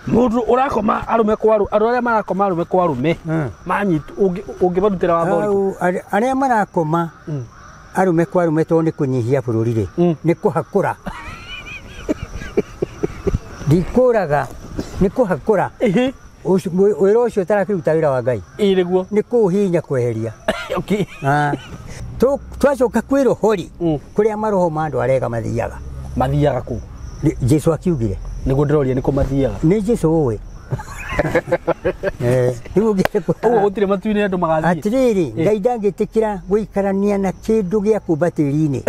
Mundu urakoma arume kwaru aria marakoma arume kwarume manyitu ungibarutira watho aria marakoma arume kwarume to ni kunyihia bururi ri ni kuhakura dikuraga ni kuhakura wira ucio tarakiruta wira wa Ngai iriguo ni kuhinya kweheria okay twacoka kwiro hori kuria maroho mandu arega mathiaga ku Jesu akiugire niguo ndiroria niko mathiaga ni Jesu we niguo ngireko gutire matuine andu magathie atiriri Ngai ndangitikira guikarania na kindu gia kumba tiri-ini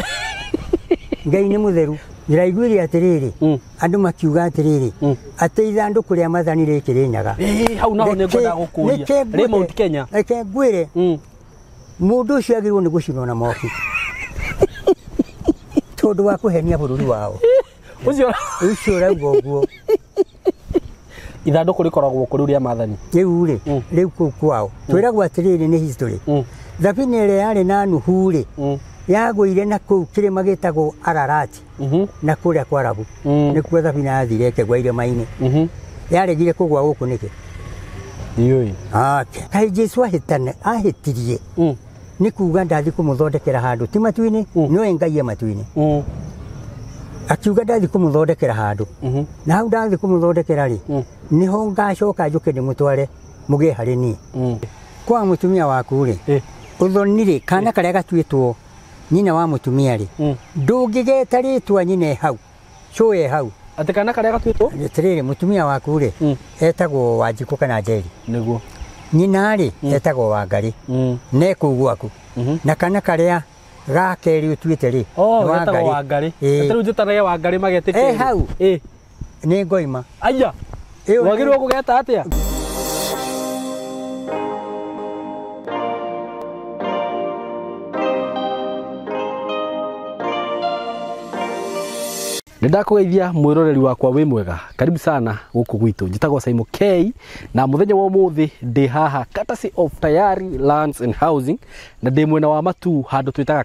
Ngai ni mutheru ndiraiguire atiriri andu makiuga atiriri ate ithanduku ria mathani rikiri nyaga hau naho ni ngoda gukuria Remote Kenya reke ngwire mundu ucio agirwo ni gucinwo na moki tondu wa kuhenia bururi wao ucio rauga uguo ithanduku rikoragwo kuri ria mathani riu kuu kwao twiragwo atiriri ni history thabini ire yari na nuhu yagwire na kuu kirima gitagwo Ararat na kuria kwarabu nikuo thabina yathire kegwa irima-ini yaregire kugwa guku niki ndioi kai Jesu ahitirie ni kuga ndathi kumuthondekera handu ti matu-ini no Ngai matu-ini akiuga ndathi kumuthondekera handu na hau ndathi kumuthondekera ri niho ngacoka njuke ndimutware mugie hari ni kwa mutumia waku ri uthonire kana karia gatuitwo nyina wa mutumia ri ndungigeta ritwa nyine hau coe hau ate kana karia gatuitwo tiriri mutumia waku ri etagwo Wanjiku kana Njeri niguo nyina ri etagwo Wangari ne kugwaku na kana karia gakeri utuite ri Wangari ate rujutare Wangari magete hau ni ngoima aya wagirwo kugeta atia Ndakugeithia mwiroreri wakwa wi mwega karibu sana guku gwitu njitagwo Simon K na muthenya wa muthi ndi haha courtesy of Tayari Lands and Housing na ndi mwena wa Matu handu twitaga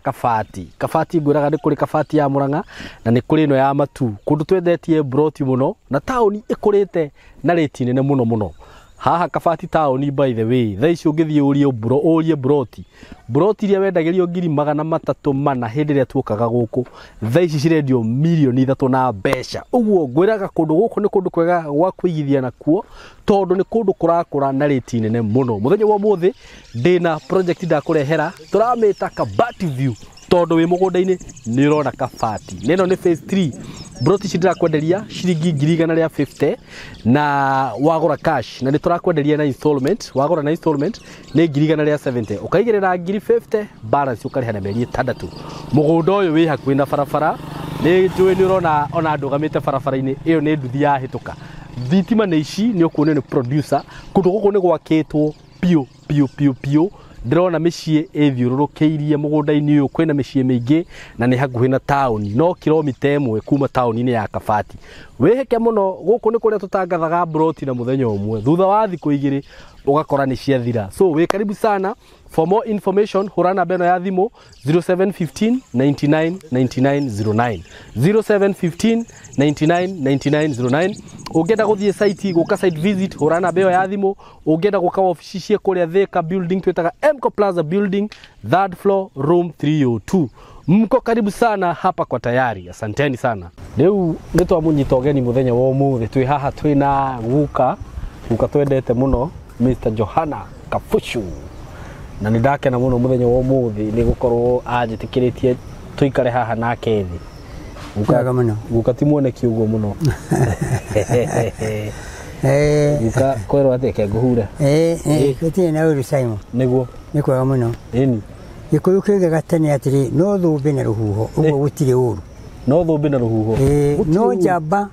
Kabati ngwiraga ndi kuri Kabati ya Murang'a na ni kuri no ya Matu kundu twendetie broti muno na tauni ikurite na rate nene muno haha Kabati tauni by the way thaici ungithie urie broti ria wendagirio 300,000 hindi ria tuokaga guku thaici cirendio milioni 3 na mbeca uguo ngwiraga kundu guku ni kundu kwega gwa kuigithia nakuo tondu ni kundu kurakura na rate nene muno muthenya wa muthi ndina project ndakurehera turamita Kabati View tondu wi mugunda-ini ni urona Kabati neno ni phase 3 broti cidira kwenderia ciringi 150 na wagura cash na ni turakwenderia na installment wagura na installment ni 170 ukaigirira 50 balance ukariha na meri 6 mugunda uyu wi hakuhi na barabara ni njui ni urona ona ndugamite barabara-ini iyo ni nduthi ya hituka thitima ni ici ni ukuona ni producer kundu guku ni gwakitwo pio ndirona micii ithiururukeirie mugunda-ini uyu kwina micii mingi na ni hakuhi na town no kilomita 1 kuma town-ini ya Kabati wiheke muno guku ni kuria tutangathaga broti na muthenya umwe thutha wa thiku igiri ugakora ni ciathira so we karibu sana for more information hurana beno ya thimu 0715 99 9909 0715 99 9909 ungenda guthie site guka site visit hurana beno ya thimu ungenda guka office cie kuria Thika building twetaga Mco Plaza building 3rd floor room 302 mko karibu sana hapa kwa Tayari asanteni sana riu nitwamunyita ogeni muthenya wa umuthi twi haha twina guka twendete muno Mr. Johana Kafushu na nindakena muno muthenya wa umuthi ni gukorwo anjitikiritie tuikare haha nake thi guka timuone kiugo muno guka kwero ateke nguhure gutire na uru Simon niguo ni kwega muno ini gikuyu kigaga tene atiri no thumbi na ruhuho uguo gutire uru no thumbi na ruhuho no njamba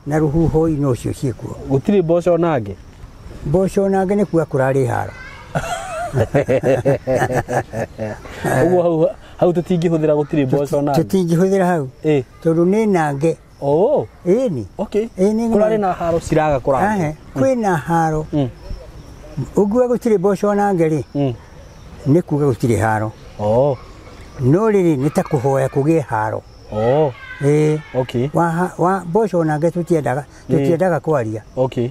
na ruhuho ino cio ciekuo gutire mboco nange ni kuga kurari haro uguo hau tutingihuthira gutire mboco nange tutingihuthira hau tondu ni nange ini okay kurari na haro ciraga kurari kwina haro uguo gutire mboco nange ri ni kuga gutire haro no riri ni ta kuhoya kugie haro Okay. Wa boco nake tutiendaga kwaria. Okay.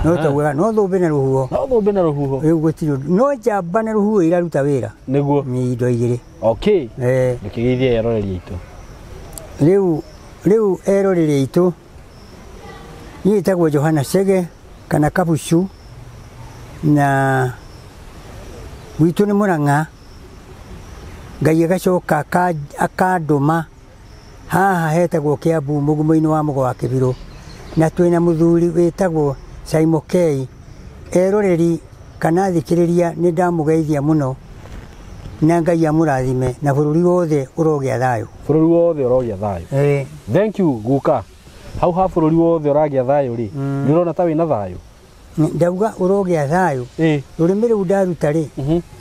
No tauga no thumbe na ruhuho. No thumbe na ruhuho. Riu gutiro no njamba na ruhuho iraruta wira. Niguo. Ni indo igiri. Okay. Nikigeithia eroreri itu. Riu eroreri itu ni tagwo Johana Chege kana Kabucu na witu ni Murang'a. Ngai agacoka akanduma haha hetagwo Kiambu mugumo-ini wa Mugo wa Kibiro na twina muthuri witagwo Simon K. Eroreri kana thikiriria ni ndamugeithia muno na Ngai amurathime na bururi wothe urogia thayo. Bururi wothe urogia thayo. Thank you guka. Hau ha bururi wothe uragia thayo ri. Ni urona ta wina thayo. Ndauga urogia thayo. Rurimi riu ndaruta ri.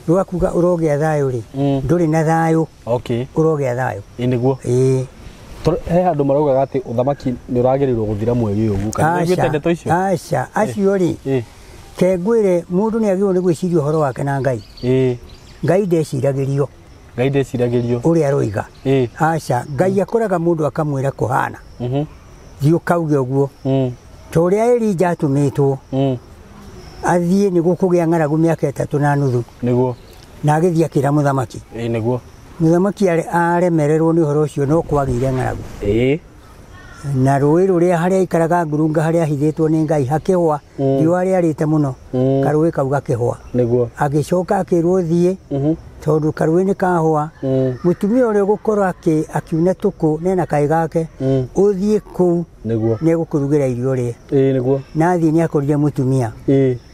Rwakuga urogia thayo ri. Nduri na thayo. Okay. Urogia thayo. Niguo. He handu maraugaga ati uthamaki ni uragerirwo guthira mweri uyu guka. Ni gwite ndeto icio. Aca, acio ri. Ke ngwire mundu ni agirwo ni gwiciria uhoro wake na Ngai. Ngai ndeciragirio. Ngai ndeciragirio. Uri aroiga. Aca, Ngai akoraga mundu akamwira kuhana. Thiu kauge uguo. Toria Elija atumitwo. Athie ni gukugia ng'aragu miaka 3 na nuthu. Niguo. Na agithia kira muthamaki. Niguo. Muthamaki aremererwo ni uhoro ucio no kwagire ng'aragu. Na rũĩ rũrĩa harĩa ikaraga ngurunga harĩa hithĩtwo nĩ Ngai hakĩhwa riũa rĩarĩte mũno karũĩ kau gakĩhwa. Niguo. Agĩcoka akĩrwo thiĩ tondũ karũĩ nĩ kahwa. Mũtumia ũrĩa ũgũkorwo akiuna tũkũ nena kaĩ gake ũthiĩ kũu nĩ egũkũrugĩra irio rĩe. Niguo. Na athiĩ nĩ akorire mũtumia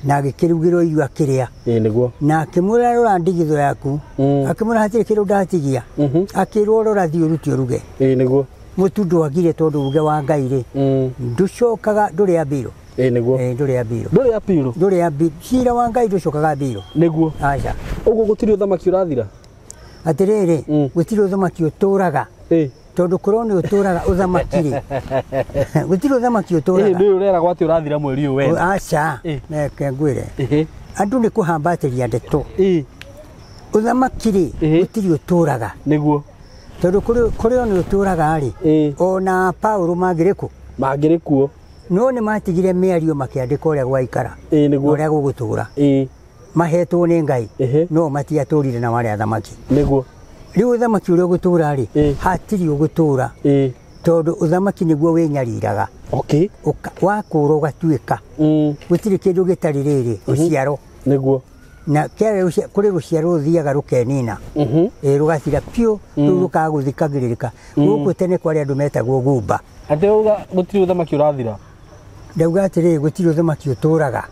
na agĩkĩrugĩrwo irio akĩrĩa. Niguo. Na akĩmwĩra rora ndigithũ yaku akĩmwĩra hatirĩ kĩndũ ndatigia akĩrwo rora thiĩ ũrute ũruge. Niguo. Mutu ndwagire tondu uge wa Ngai ri nducokaga nduri abiro. Niguo. Nduri abiro. Nduri abiro. Nduri abiro. Cira wa Ngai nducokaga abiro. Niguo. Aca. Uguo gutiri uthamaki urathira. Atiriri gutiri uthamaki uturaga. Tondu koroni uturaga uthamaki ri. Gutiri uthamaki uturaga. Ndi urera gwati urathira mweri uyu wena. Aca. Neke ngwire. Andu ni kuhambatiria ndeto. Uthamaki ri gutiri uturaga. Niguo. Tondu kuri oni uturaga ri ona Paulo magire kuo no ni matigire miario makiandika uria gwaikara uria gugutura mahetwo ni Ngai no matiaturire na wale athamaki. Niguo. Riu uthamaki uria gutura ri hatiri ugutura tondu uthamaki niguo winyariraga. Okay. Wakura ugatuika gutiri kindu gitari riri uciaro. Niguo. Na kere kuri ruciaro thiaga rukenina rugathira pio rukaguthikagirika guku tene kwari andu metagwo gumba. Ate uga gutiri uthamaki urathira. Ndauga atiri gutiri uthamaki uturaga.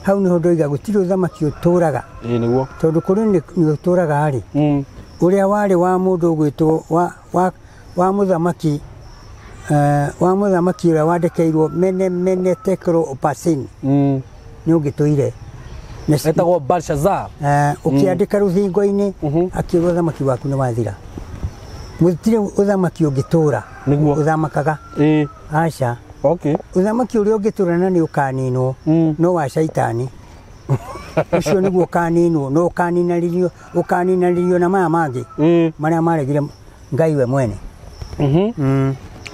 Hau niho ndoiga gutiri uthamaki uturaga. Niguo. Tondu kuri ni uturaga ari uria wari wa mundu gwitwo wa muthamaki uria wandekeirwo mene tekro opasini ni ungituire etagwo Belshazzar. Ukiandika ruthingo-ini akirwo uthamaki waku ni wathira. Gutiri uthamaki ungitura uthamakaga. Aca. Okay. Uthamaki uria ungitura ni ukaninwo no wa shaitani. Ucio niguo ukaninwo no ukaninaririo na maya mangi maria maregire Ngai we mwene.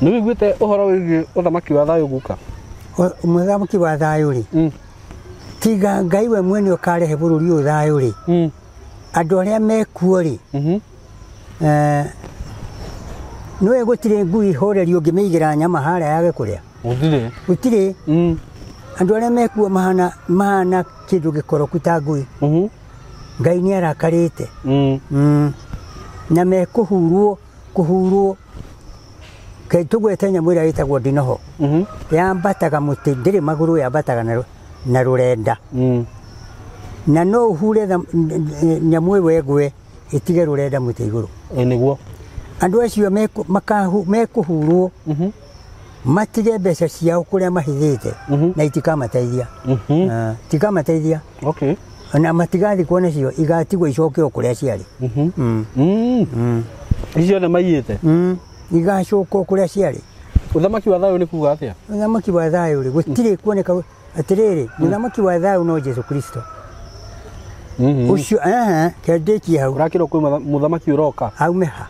Ni wiguite uhoro wigi uthamaki wa thayo guka. Uthamaki wa thayo ri tiga Ngai we mwene ukarehe bururi uyu thayo ri andu aria mekuo ri no gutire ngui horeri ungimiigira nyama haria yage kuria. Gutire andu aria mekuo mahana kindu gikoroku ta ngui. Ngai ni arakarite na mekuhurwo kai tugwete nyamu iria itagwo ndinoho yambataga muti ndiri maguru yambataga na rurenda na no uhure nyamu iwe gwe itige rurenda muti iguru. Niguo. Andu acio mekuhurwo matige mbeca ciao kuria mahithite na itikamateithia. Tikamateithia. Okay. Na matigathi kuona cio igatigwo icoke okuria ciari. Icio na maiyite igacoka okuria ciari. Uthamaki wa thayo ni kuga atia? Uthamaki wa thayo ri gutire kuoneka atiriri muthamaki wa thayo no Jesu Kristo. Ucio kendeki hau urakira kwi muthamaki uroka aume ha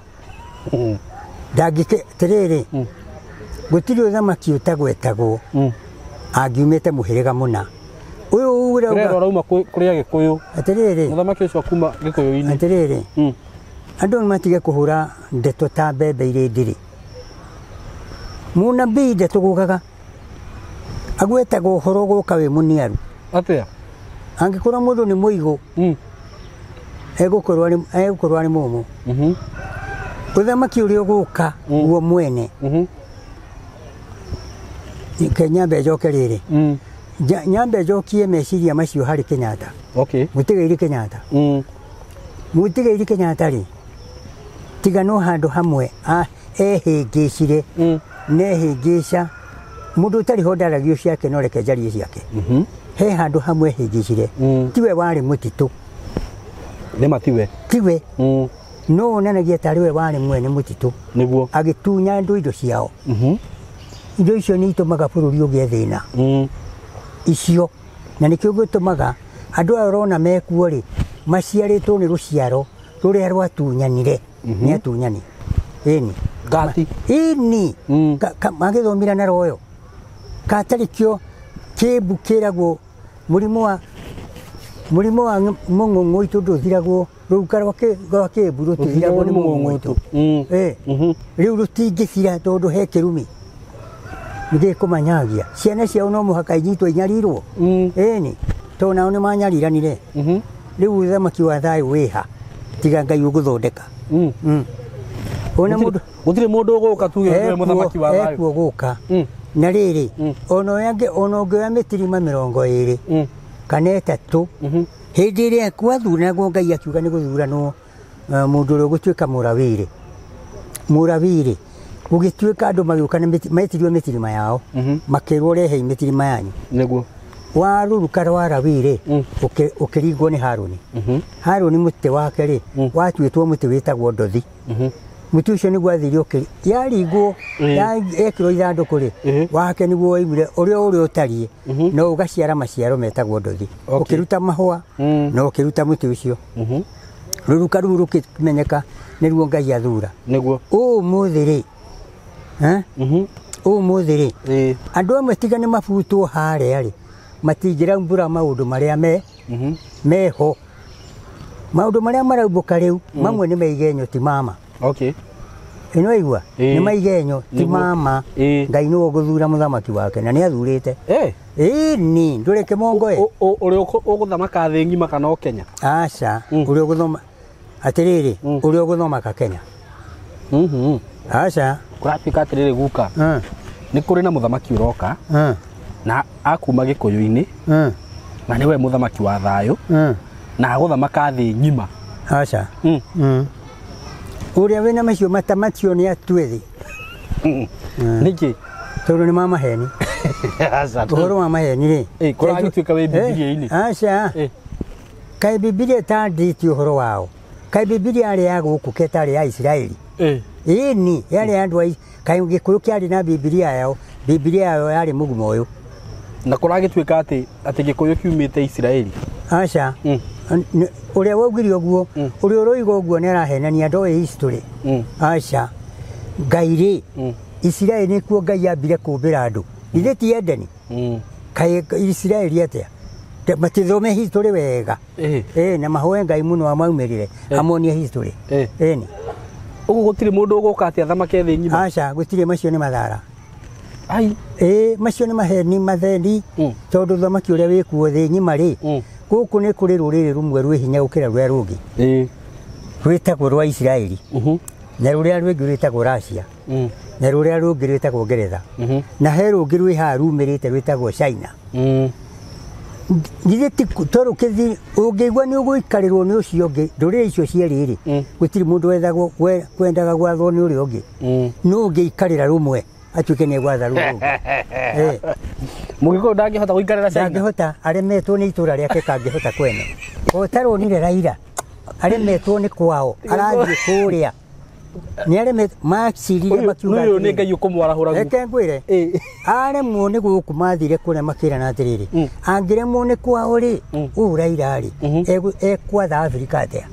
ndangike tiriri gutiri uthamaki utagwetagwo angiumite muhiriga muna uyu urauga rauma kuria Gikuyu atiriri muthamaki ucio kuma Gikuyu-ini atiriri andu matige kuhura ndeto ta mbembe iri ndiri munabii ndeto gukaga agwetagwo uhoro guka wi muniaru atia angikora mundu ni muigo egukorwo ari mumu uthamaki uria uguka guo mwene Nyambe njoke riri nyambe njokie meciria macio hari Kenyatta mutigairi Kenyatta mutigairi Kenyatta ri tiga no handu hamwe ehingicire nehingica mundu utari ho ndaragio ciake no reke njarie ciake he handu hamwe ehingicire tiwe wari mutitu nima tiwe no nanagia tariwe wari mwene mutitu niguo agitunya andu indo ciao indo icio ni itumaga bururi ugie thina icio na nikio gutumaga andu arona mekuo ri maciaritwo ni ruciaro ruria rwatunyanire ni atunyani ini gati ini magithomira na royo katarikio kibu kiragwo murimo wa mungungu itu nduthiragwo rukarwa kibu ruthiragwo ni mungungu itu riu rutingithira tondu he kirumi nige kumanyagia ciana ciao no muhaka inyitwo inyarirwo ini to nao ni manyariranire riu uthamaki wa thayu wiha tiga Ngai uguthondeka ona mundu gutire mundu uguka tuge muthamaki wa thayu ekuo guka na riri ono ngea mitirima 20 kana 3 hindi iria kwathuragwo Ngai akiuga ni guthuranwo mundu uria gutuika murawiri gugituika andu magiuka metirio mitirima yao makirwo rehe mitirima yanyu niguo waruruka rwarawiri ukiringwo ni Haruni muti wake ri watuitwo muti witagwo ndothi muti ucio niguo athirio yaringwo ekirwo ithanduku ri wake niguo oimire uria utarie no ugaciara maciaro metagwo ndothi ukiruta mahua no ukiruta muti ucio ruruka ruru rukimenyeka niruo Ngai athura niguo umuthiri umuthiri andu amwe tiga ni mabutwo haria ri matingira mbura maundu maria meho maundu maria maraubuka riu mamwe ni meigenyo ti mama ino igua ni maigenyo ti mama Ngai no guthura muthamaki wake na ni athurite ni ndureke mongoe uria uguthamaka thi ngima kana o Kenya aca uria uguthoma atiriri uria uguthoma ka Kenya aca kurapika atiriri guka ni kuri na muthamaki uroka na akuma Gikuyu-ini na niwe muthamaki wa thayu na aguthamaka thi ngima aca uria wina macio matamatio ni atwethi niki tondu ni mama heni uhoro wa maheni ri kuragituika wi Bibilia-ini aca kai Bibilia tanditi uhoro wao kai Bibilia ari ya guku ketari ya Israeli ini yari andu kai Gikuyu kiari na Bibilia yao yari mugumo uyu na kuragituika ati Gikuyu kiumite Israeli aca uria waugirio guo uria uroiga guo ni arahenania ndoe history aca Ngai ri Israeli ni kuo Ngai ambire kumbira andu ithe ti Edeni kai Israeli atia matithome history wega na mahoe Ngai muno amaumirire amonie history ni ugu gutire mundu uguka ati athamake thi ngima aca gutire macio ni mathara ai macio ni maheni matheni tondu thamaki uria wikuo thi ngima ri guku ni kuri ruriri rumwe rwi hinya gukira ruria rungi rwitagwo rwa Israeli na ruria rwingi rwitagwo Russia na ruria rungi rwitagwo Ngeretha na he rungi rwi ha rumirite rwitagwo China ngithe ti toru kithi ungigwa ni uguikarirwo ni ucio ungi ndurire icio cieri ri gutiri mundu wethagwo kwendaga gwathwo ni uria ungi no ungiikarira rumwe atuike ni gwatha rumwe mugiko ndangihota guikarira China ndangihota aremetwo ni itura riake kangihota kwene otaro ni Raila aremetwo ni kwao arathie kuria ni aremetwo macirire makiuga uyu ni Ngai ukumwarahura reke ngwire aremwo ni guku mathire kuria makira na atiriri angiremwo ni kwao ri u Raila ri ekwatha Afrika atia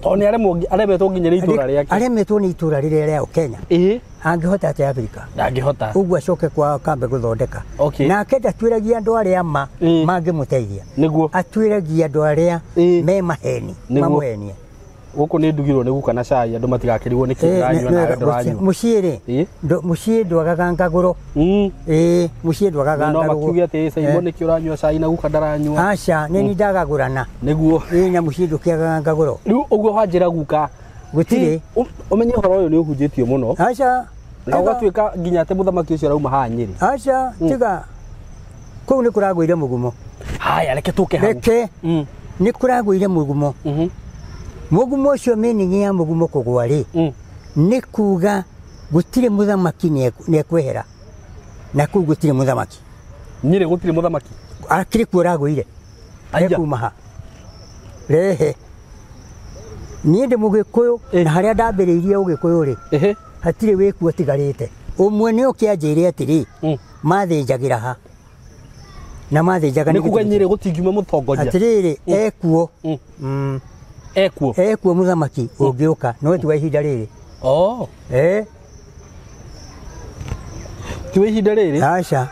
to ni aremetwo nginya ni itura riake aremetwo ni itura riria rĩa Kenya angihota ate Afrika ndangihota uguo acoke kwa kambe guthondeka nake ndatwiragia andu aria mangimuteithia niguo atwiragia andu aria me maheni mamwenie guku ni ndugirwo ni guka na cai andu matigakirigwo ni kiranywa na ndoranyu muciiri muciiri ndwagaga ngaguro muciiri ndwagaga ngaguro no makiuge ati Simon ni kiuranywa cai na guka ndaranywa aca ni ndagagurana niguo na muciiri ndukiagaga ngaguro riu uguo wanjira guka gutire umenye horo uyu ni uhunjitio muno aca na ugatwika nginya ate muthamaki ucio rauma ha Nyeri aca tiga kuu ni kuragwire mugumo haya reke tuke hau ni kuragwire mugumo mugumo ucio meaning ya mugumo kugwa ri ni kuga gutire muthamaki ni ekwehera na kuu gutire muthamaki Nyeri gutire muthamaki akiri kuragwire kuma ha rehe ni ndi mugikuyu na haria ndambiriirie ugikuyu ri hatire wikuo tigarite umwe ni ukianjire atiri mathinjagira ha na mathinjaga ni kuga Nyeri gutingiuma mutongoria atiriri ekuo ekuo muthamaki ungiuka no tiwa ihinda riri tiwa ihinda riri aca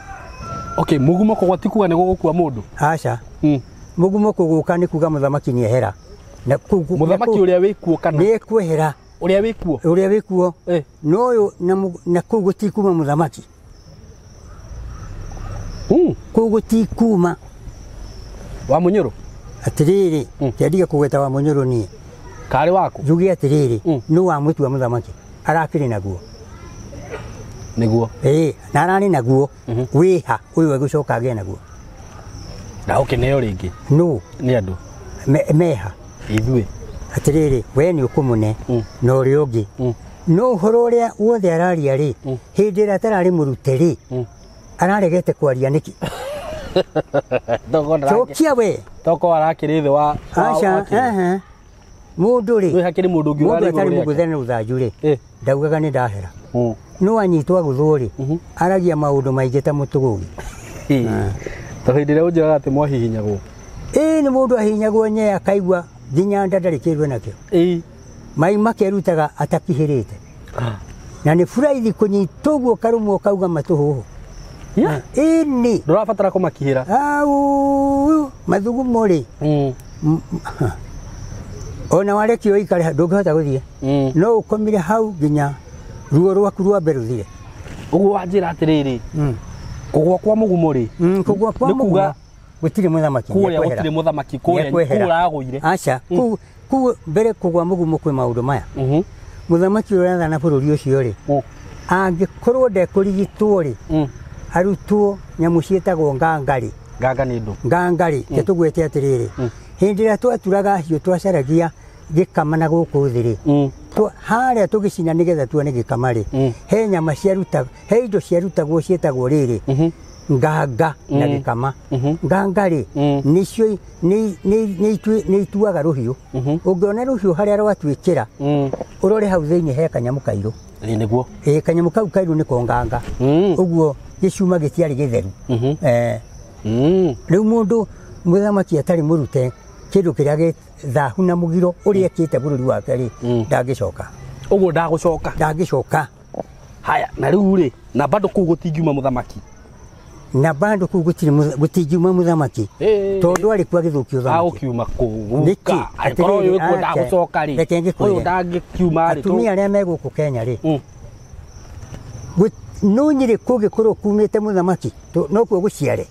okay mugumo kugwa ti kuga ni gugukua mundu aca mugumo kuguka ni kuga muthamaki ni ehera na muthamaki uria wikuo kana ni ekwehera uria wikuo no yo na kuu gutikuma muthamaki kuu gutikuma wa Munyoro atiriri kendiga kugweta wa Munyoro ni kari wako jugi atiriri no wa mutua muthamaki arakiri naguo niguo na arani naguo wiha uyu egucoka age naguo na ukineo ringi no ni andu meha ithui atiriri we ni ukumune no ri ungi no horo uria wothe araria ri hindi ira tarari murute ri araregete kwaria niki chokia we toko arakiri thi wa aca mundu ri we hakiri mundu ngi wari gori muguthene uthanju ri ndaugaga ni ndahera no anyitwa guthuri aragia maundu maingi ta mutugugi to hindi ria unjiraga ati mwahihinyagwo ni mundu ahinyagwo nye akaigua nginya ndarikirwe nakio mai makerutaga atakihirite na ni furaithi kunyita uguo karumwo kauga matuhuhu ini ndurabatara kumakihira au mathugumo ri ona warekio ikare ndungihota guthie no ukomire hau nginya ruo rwaku rwa mbere ruthire uguo wanjira atiriri kugwa kwa mugumo ri kugwa kwa mugumo gutire muthamaki kuria gutire muthamaki kuria agwire aca ku mbere kugwa mugumo kwi maundu maya muthamaki uria na bururi ucio ri angikorwo ndekurigitwo ri arutwo nyamu cietagwo ngangari ngangari ketugwete atiriri hindi ria twaturaga hiu twacaragia gikama na guku thiri haria tugicina nigetha tuone gikama ri he nyama ciaruta he indo ciarutagwo cietagwo riri nganga na gikama ngangari nicio ni ituaga ruhiu ungiona ruhiu haria rwatwikira urore hau thiini he kanyamu kairu niguo kanyamu kau kairu niko nganga uguo gicuma gitiari githeru riu mundu muthamaki atari murute kindu kiria githahu na mugiro uria ekite bururi wake ri ndagicoka uguo ndagicoka haya na riu ri na bado kuu gutingiuma muthamaki na bado kuu gutingiuma muthamaki tondu ari kwa githukio thamaki ukiuma kuguka akoro uyu guo ndagucoka ri uyu ndagikiuma ri atumia aria me guku Kenya ri no Nyeri kugikorwo kumite muthamaki no kuo guciare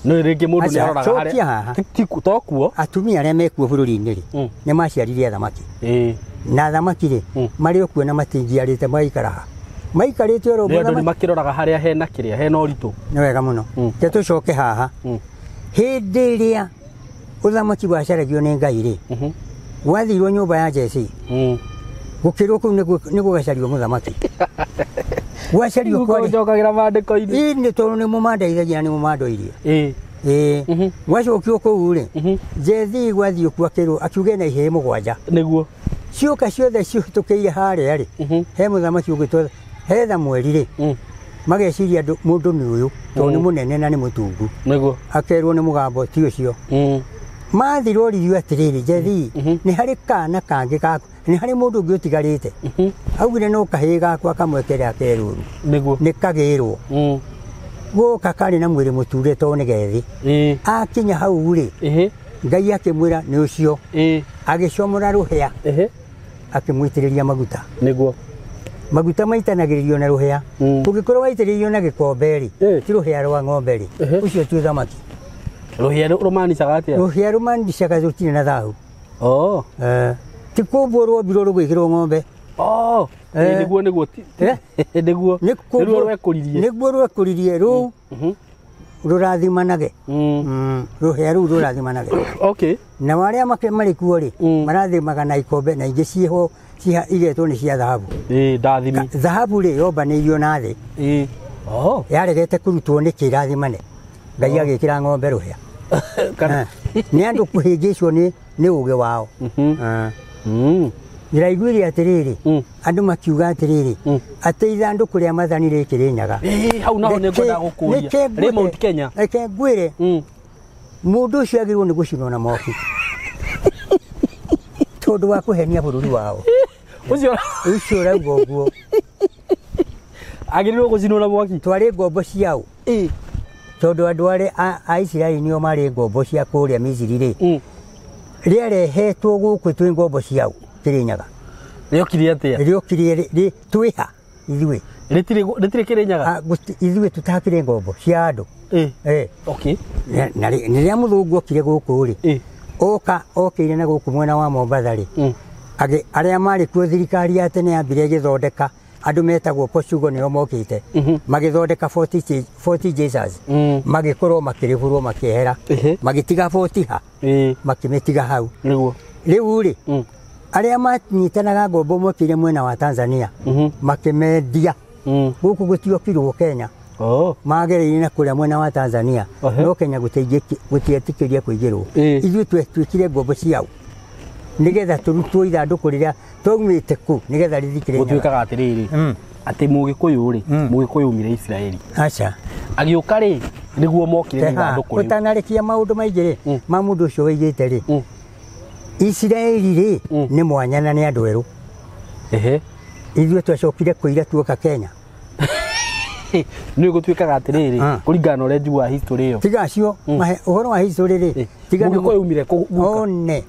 no ringi mundu ni aroraga haria tiku tokuo atumia aria mekuo bururi-ini ri ni maciarire thamaki na thamaki ri mari okuo na matingiarite maikara maikarite oro mundu ni makiroraga haria hena kiria hena uritu ni wega muno ke tucoke haha hindi ria uthamaki wacaragio ni Ngai ri wathirwo nyumba ya Jesse gukirwo kuu ni gugacario muthamaki wacario kwari njokagira mandiko-ini ni tondu ni mumandeithagia ni mumandoirie wacokio kuu ri Jesse gwathio kwakirwo akiuge na ihe mugwanja niguo ciuka ciothe cihitukiire haria ri he muthamaki ugitwa hetha mweri ri mageciria mundu ni uyu tondu ni munene na ni mutungu niguo akerwo ni mugambo ti ucio mathirwo ririo atiriri jethi ni hari kana kangi gaku ni hari mundu ungi utigarite augire no kahii gaku akamwekera keruru ni kagirwo goka kari na mwiri muture to ni gethi akinya hau ri ngai akimwira ni ucio agicomora ruhia akimwitiriria maguta niguo maguta maitanagiririo na ruhia kungikorwo waitiririo na gikombe ri ti ruhia rwa ng'ombe ri ucio tu thamaki ruhia rumaanishaga atia ruhia rumaanishaga rutire na thahu ti kumbũrwo mbiro rũgwĩkĩrwo ng'ombe niguo niguo niguo rwekũririe rũu rũrathimanage rũhĩa rũu rũrathimanage na marĩa marĩ kuo rĩ marathimaga na ikombe na ingĩ ciĩho igetwo nĩ cia thahabu thahabu rĩ yombanĩirio na thĩ yaregete kũrutwo nĩ kĩrathimane ngai agĩkĩra ng'ombe rũhĩa nĩ andũ kũhĩngĩcwo nĩ ũgĩ wao ndĩraiguire atĩrĩrĩ andũ makiuga atĩrĩrĩ atĩ ithandũkũ rĩa mathani rĩkĩ rĩ Nyaga hau naho nĩ ngwenda gũkũria rĩ Mount Kenya reke ngwĩre mũndũ ũcio agĩrĩirwo nĩ gũcinwo na mwaki tondũ wa kũhenia bũrũri wao ũcio ũrauga ũguo agĩrĩirwo gũcinwo na mwaki twarĩ ngombo ciao tondũ andũ arĩa a Isiraeli nĩo marĩ ngombo cia kũrĩa Misiri rĩ rĩarehetwo gũkũ twĩ ngombo ciao Kirinyaga rĩokire atĩa rĩokire twĩha ithuĩ rĩtirĩ Kirinyaga ithuĩ tutakĩrĩ ngombo cia andũ na rĩrĩa mũthũngũ okire gũkũ rĩ okĩire na gũkũ mwena wa Mombatha rĩ arĩa marĩ kuo thirikari ya tene yambire ĩgĩthondeka andũ metagwo Portugal nĩo mokĩte magĩthondeka 40 Jesus magĩkorwo makĩrĩbũrwo makĩehera magĩtiga 40 ha makĩmĩtiga hau rĩu rĩ arĩa manyitanaga ngombo mokĩire mwena wa Tanzania makĩmendia gũkũ gũtiokirwo Kenya magereire na kũrĩa mwena wa Tanzania no Kenya gũtietĩkĩria kũingĩrwo ithuĩ twekire ngombo ciao nigetha turutwo ithandũkũ rĩrĩa twaumĩte kũ nigetha rĩthikĩre gũtuĩkaga atĩrĩrĩ atĩ mũgĩkũyũ rĩ mũgĩkũyũ umire Isiraeli aca agĩũka rĩ nĩguo mokire ithandũkũ rĩu ũtanarĩkia maũndũ maingĩ rĩ ma mũndũ ũcio woigĩte rĩ Isiraeli rĩ nĩ mwanya na nĩ andũ erũ ithuĩ twacokire kũira tuoka Kenya nĩ gũtuĩkaga atĩrĩrĩ kũringana na ũrĩa njiguaga history ĩyo tiga cio ũhoro wa history rĩ tiga mũgĩkũyũ umire one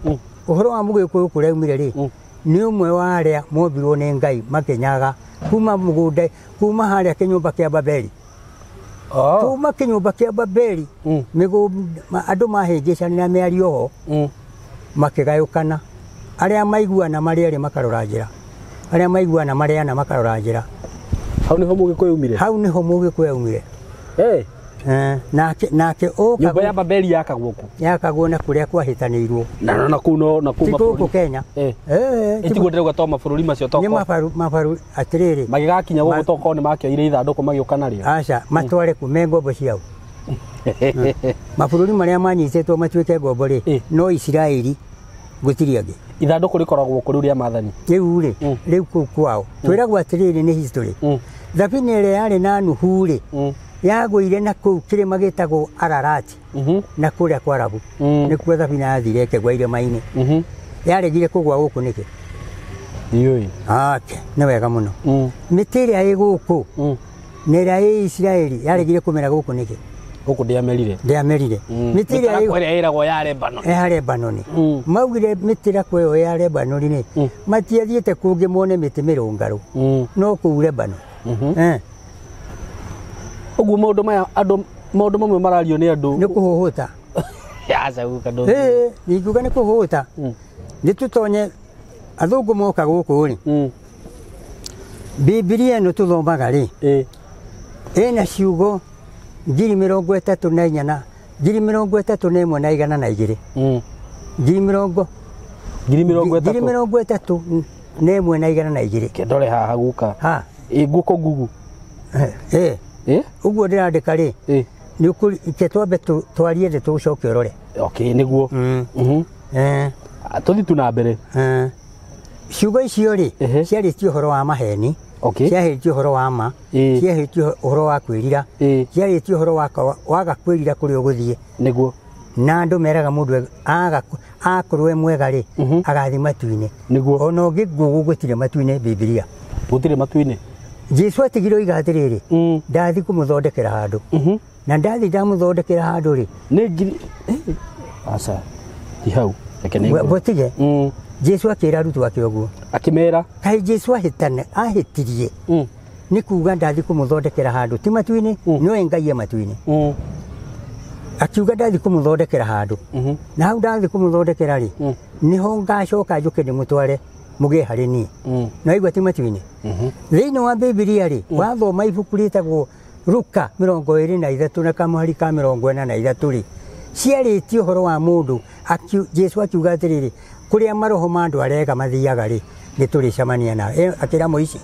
ũhoro wa mũgĩkũyũ kũrĩa umire rĩ nĩ ũmwe wa arĩa mombirwo nĩ Ngai makenyaga kuma mũgũnda kuma harĩa kĩnyũmba kĩa Babeli kuma kĩnyũmba kĩa Babeli andũ mahĩngĩcanĩra mĩario ho makĩgayũkana arĩa maiguana marĩ erĩ makarora njĩra arĩa maiguana marĩ ana makarora njĩra hau niho mũgĩkũyũ umire hau niho mũgĩkũyũ umire nake nyũmba ya Babeli yakagwo kũ yakagwo na kũrĩa kwahĩtanĩirwo na kũu gũkũ Kenya ĩtiguo ndĩrauga to mabũrũri macio toko nĩ mabũrũri atĩrĩrĩ magĩgakinya gũkũ toko nĩ makĩoire ithandũkũ magĩũka narĩo aca matware kũ me ngombo ciao mabũrũri marĩa manyitĩtwo matuĩke ngombo rĩ no Isiraeli gũtirĩ angĩ ithandũkũ rĩkoragwo kũ rĩu rĩa maathani rĩu rĩ rĩu kũu kwao twĩragwo atĩrĩrĩ nĩ history thabina ĩrĩa yarĩ na Nuhu rĩ yagũire na kũu kĩrĩma gĩtagwo Ararat na kũrĩa kwa Arabu nĩkuo thabina yathire ĩkĩgwa irĩma-inĩ yaregire kũgwa gũkũ nĩkĩ nĩ wega mũno mĩtĩ ĩrĩa ĩ gũkũ na ĩrĩa ĩ Isiraeli yaregire kũmera gũkũ nĩkĩ gũkũ ndĩamerire mĩtĩ ĩrĩa ĩragwo ya Lebanoni ya Lebanoni maugire mĩtĩ ĩrakwo ĩyo ya Lebanoni nĩ matiathiĩte kũngĩ mone mĩtĩ mĩrũngarũ no kũu Lebanoni ũguo maũndũ mamwe marario nĩ andũ nĩ kũhũhũta ninguga nĩ kũhũhũta nĩ tũtonye athũngũ moka gũkũ rĩ Bibilia ĩno tũthomaga rĩ ĩna ciugo 34,000 na 31,200 30,102 kendore haha guka guko gugu uguo ndĩrandĩka rĩ nĩ twambe twarie thĩ tũcoke ũrore nĩguo tũthiĩ tu na mbere ciugo icio rĩ ciarĩtie ũhoro wa maheni ciahĩtie ũhoro wa ma ciahĩtie ũhoro wa kwĩrira ciarĩtie ũhoro waga kwĩrira kũrĩa ũgũthiĩ nĩguo na andu meraga mundu akorwo mwega ri agathi matu-ini niguo ona ngigugu gutire matu-ini Biblia gutire matu-ini Jesu atigiro iga atiriri ndathi kumuthondekera handu na ndathi ndamuthondekera handu ri ni ngiri asa ti hau botige Jesu akira arutu ake oguo akimera kai Jesu ahitirie ni kuga ndathi kumuthondekera handu ti matu-ini no Ngai matu-ini akiuga ndathi kumuthondekera handu na hau ndathi kumuthondekera ri niho ngacoka njuke ndimutware muge hari ni no igwa ti matu-ini thiini wa Biblia ri wathoma ibuku ritagwo Luka 23 na kamari ka 43 ri ciaritio horo wa mundu Jesu akiuga atiriri kuria maroho mandu arega mathiaga ri nituricamania na akira Moici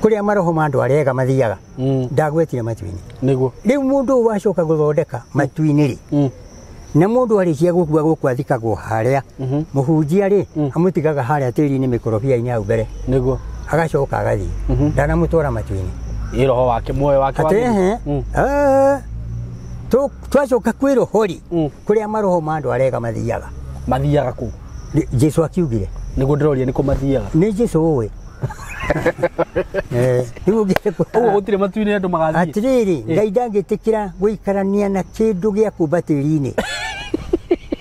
kuria maroho mandu arega mathiaga ndagwetire matu-ini niguo riu mundu wacoka guthondeka matu-ini ri na mundu arikia gukua gukwathikarwo haria muhunjia ri amutigaga haria tiri-ini mikorobia-ini au mbere niguo agacoka agathii ndanamutwara matu-ini roho wake muoyo wake twacoka kwi rohori kuria maroho mandu arega mathiaga ku Jesu akiugire niguo ndiroria niko mathiaga ni Jesu we uguo gutire matu-ini andu magathie atiriri Ngai ndangitikira guikarania na kindu gia kumba tiri-ini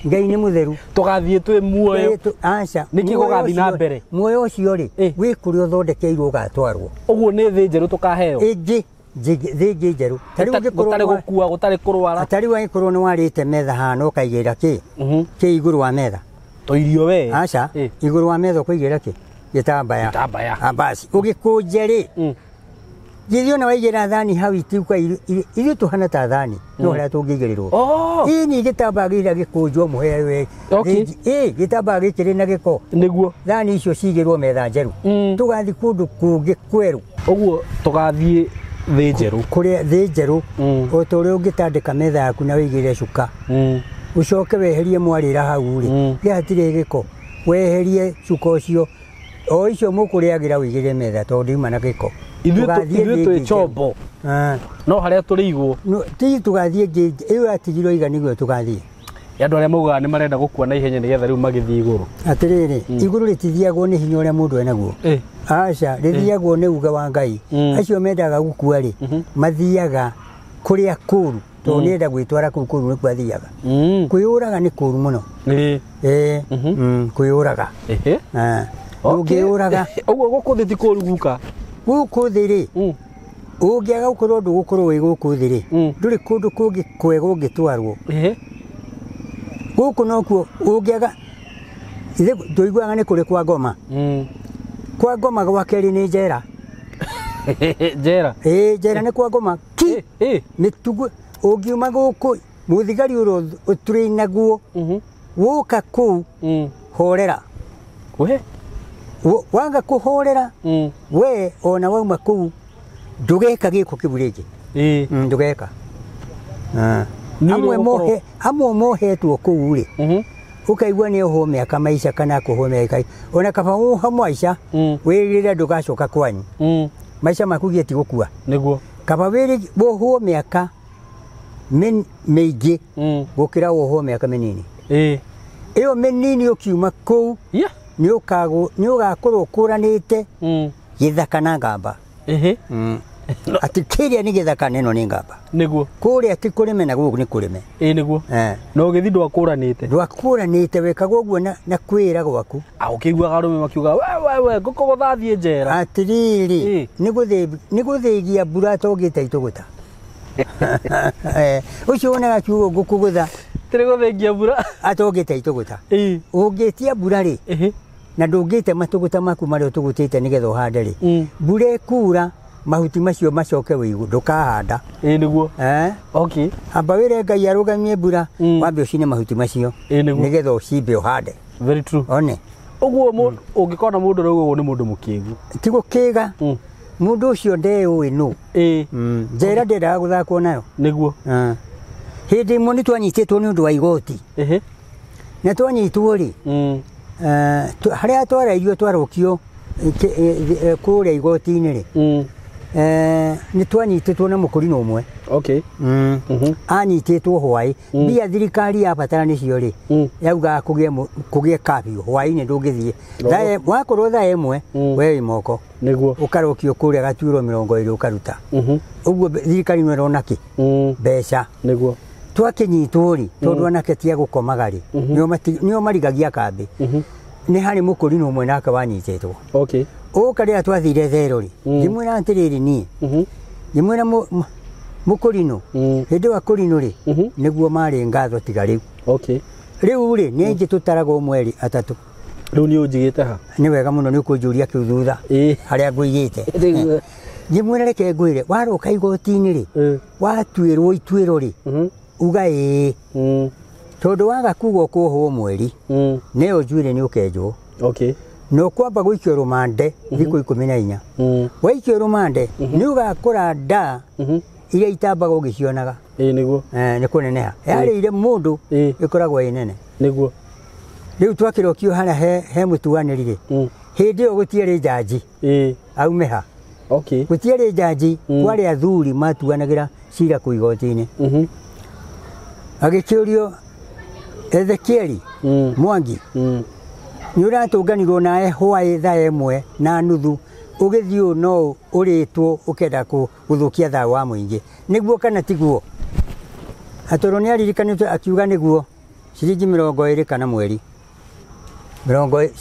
Ngai ni mutheru tugathie twi muoyo aca niki gugathi na mbere muoyo ucio ri wi kuria uthondekeirwo ugatwarwo uguo ni thi njeru tukaheo ingi thi njeru gutari gukua gutari kurwara atari wa ikorwo ni warite metha hana ukaigira ki iguru wa metha toirio we aca iguru wa metha ukaigira ki gitambaya basi ugikunje ri githio na waigira thani hau itiuka irio tuhana ta thani no haria tungigirirwo ini gitambaya gira gikunjwo muhewe gitambaya gikiri na giko niguo thani icio cigirwo metha njeru tugathi kundu kungi kweru uguo tugathie thi njeru kuria thi njeru utore ungitandika metha yaku na wigire cuka ucoke weherie mwarira hau ri giatire giko weherie cuka ucio o icio mukuriagira wigire metha tondu ima na giko ithuĩ twĩ chombo no haria tũrĩigwo ti tugathie ngeji iyo atigirwo iga niguo tugathie andu aria maugaga ni marenda gukua na ihenya nigetha riu magithie iguru atiriri iguru ritithiagwo ni hinya uria mundu enaguo aca rithiagwo ni uga wa Ngai acio mendaga gukua ri mathiaga kuria kuru tondu nienda gwitwara kuru ni kwathiaga kwiyuraga ni kuru muno kwiyuraga ungiuraga uguo guku thi ti kuru guka guku thi ri ungiaga gukorwo ndugukorwo wi guku thi ri nduri kundu kungi kwega ungitwarwo guku nokuo ungiaga ithe nduiguaga ni kuri kwa Ngoma gwa keri ni njera njera ni kwa Ngoma ki mitugu ungiuma guku muthigari uro uturi naguo woka ku horera wanga kuhorera we ona wauma ku ndugeka giko kiburege ndugeka amwe mohetwo kuu ri ukaigua ni ho miaka maisha kana kuho miaka ona kaba hamwaisha wirira ndugacoka kwanyu maisha maku gieti gukua niguo kaba wiri boho miaka meigi gukira woho miaka menini iyo menini ukiuma kuu ni ugakorwo ukuranite githaka na ngamba ati kiria ni githaka neno ni ngamba niguo kuria ati kurime na guku ni kurime niguo no githi ndwakuranite wekagwo guo na kwira gwaku ukiguaga arume makiuga we nguko guthathie njera atiriri ni guthigia mbura togite ituguta ucio wonaga kiugo nguku gutha tiri guthingia mbura atogite ituguta ungitia mbura ri na ndungite matuguta maku mari utugutite nigetha uhande ri mbura ikura mahuti macio macoke wigu ndukahanda niguo amba wire Ngai arugamie mbura wambe ucine mahuti macio nigetha ucimbe uhande very true one uguo ungikona mundu raugo ni mundu mukigu tigo kiga mundu ucio ndeu inu njera ndenda guthakwo nayo niguo hindi imwe ni twanyititwo ni undu wa igoti na twanyitwo ri haria twarairio twarukio kuria igoti-ini ri nĩ twanyitetwo na mũkũri no ũmwe Okay. anyitetwo hwaĩ mbia thirikari yabatara nĩcio rĩ yauga kũgĩe kabiũ hwaĩ-inĩ ndũngĩthiĩ wakorwo thaa ĩmwe we wĩ moko Nĩguo. ũkarokio kũrĩa gatuĩrwo 20 ũkaruta ũguo thirikari no ĩrona kĩ mbeca Nĩguo. twakĩnyitwo rĩ tondũ anake tia gũkomaga rĩ nĩo marigagia kambĩ nĩ harĩ mũkũri no ũmwe nake wanyitetwo Okay. ũka rĩrĩa twathire therũ rĩ ngĩmwĩra atĩrĩrĩ niĩ ngĩmwĩra mũkũrinũ hĩndĩ wa kũrinũ rĩ nĩguo marĩ ngatho tiga rĩu Okay. rĩu rĩ nĩ aingĩ tũtaraga ũmwe atatũ Rĩu nĩ ũnjigĩte ha? nĩ wega mũno nĩ ũkũnjũria kĩu thutha harĩa ngũigĩte ngĩmwĩra reke ngwĩre waroka igoti-inĩ rĩ watuĩrwo ituĩro rĩ uga ĩĩ tondũ waga kuga ũkũhwo mweri nĩyo njuĩrĩ nĩ ũkenjwo Okay. no kwamba gũikio rũmande thikũ 14 waikio rũmande nĩ ũgakũra nda iria itambaga ũgĩcionaga Nĩguo. nĩ kũneneha yarĩire mũndũ ĩkoragwo ĩ nene Nĩguo. rĩu twakĩrokio harĩa he mũtuanĩri rĩ hĩndĩ ĩyo gũtiarĩ njanji aume ha Okay. gũtiarĩ njanji kwarĩ athuri matuanagĩra cira kũ igoti-inĩ agĩkĩũrio Ezekieli Mwangi nĩ ũratũnganirwo nawe hwaĩ thaa ĩmwe na nuthu ũgĩthiĩ no ũrĩtwo ũkenda gũthũkia thayũ wa mũingĩ nĩguo kana tiguo atoro nĩ aririkanĩte akiuga nĩguo ciringi 20 kana mweri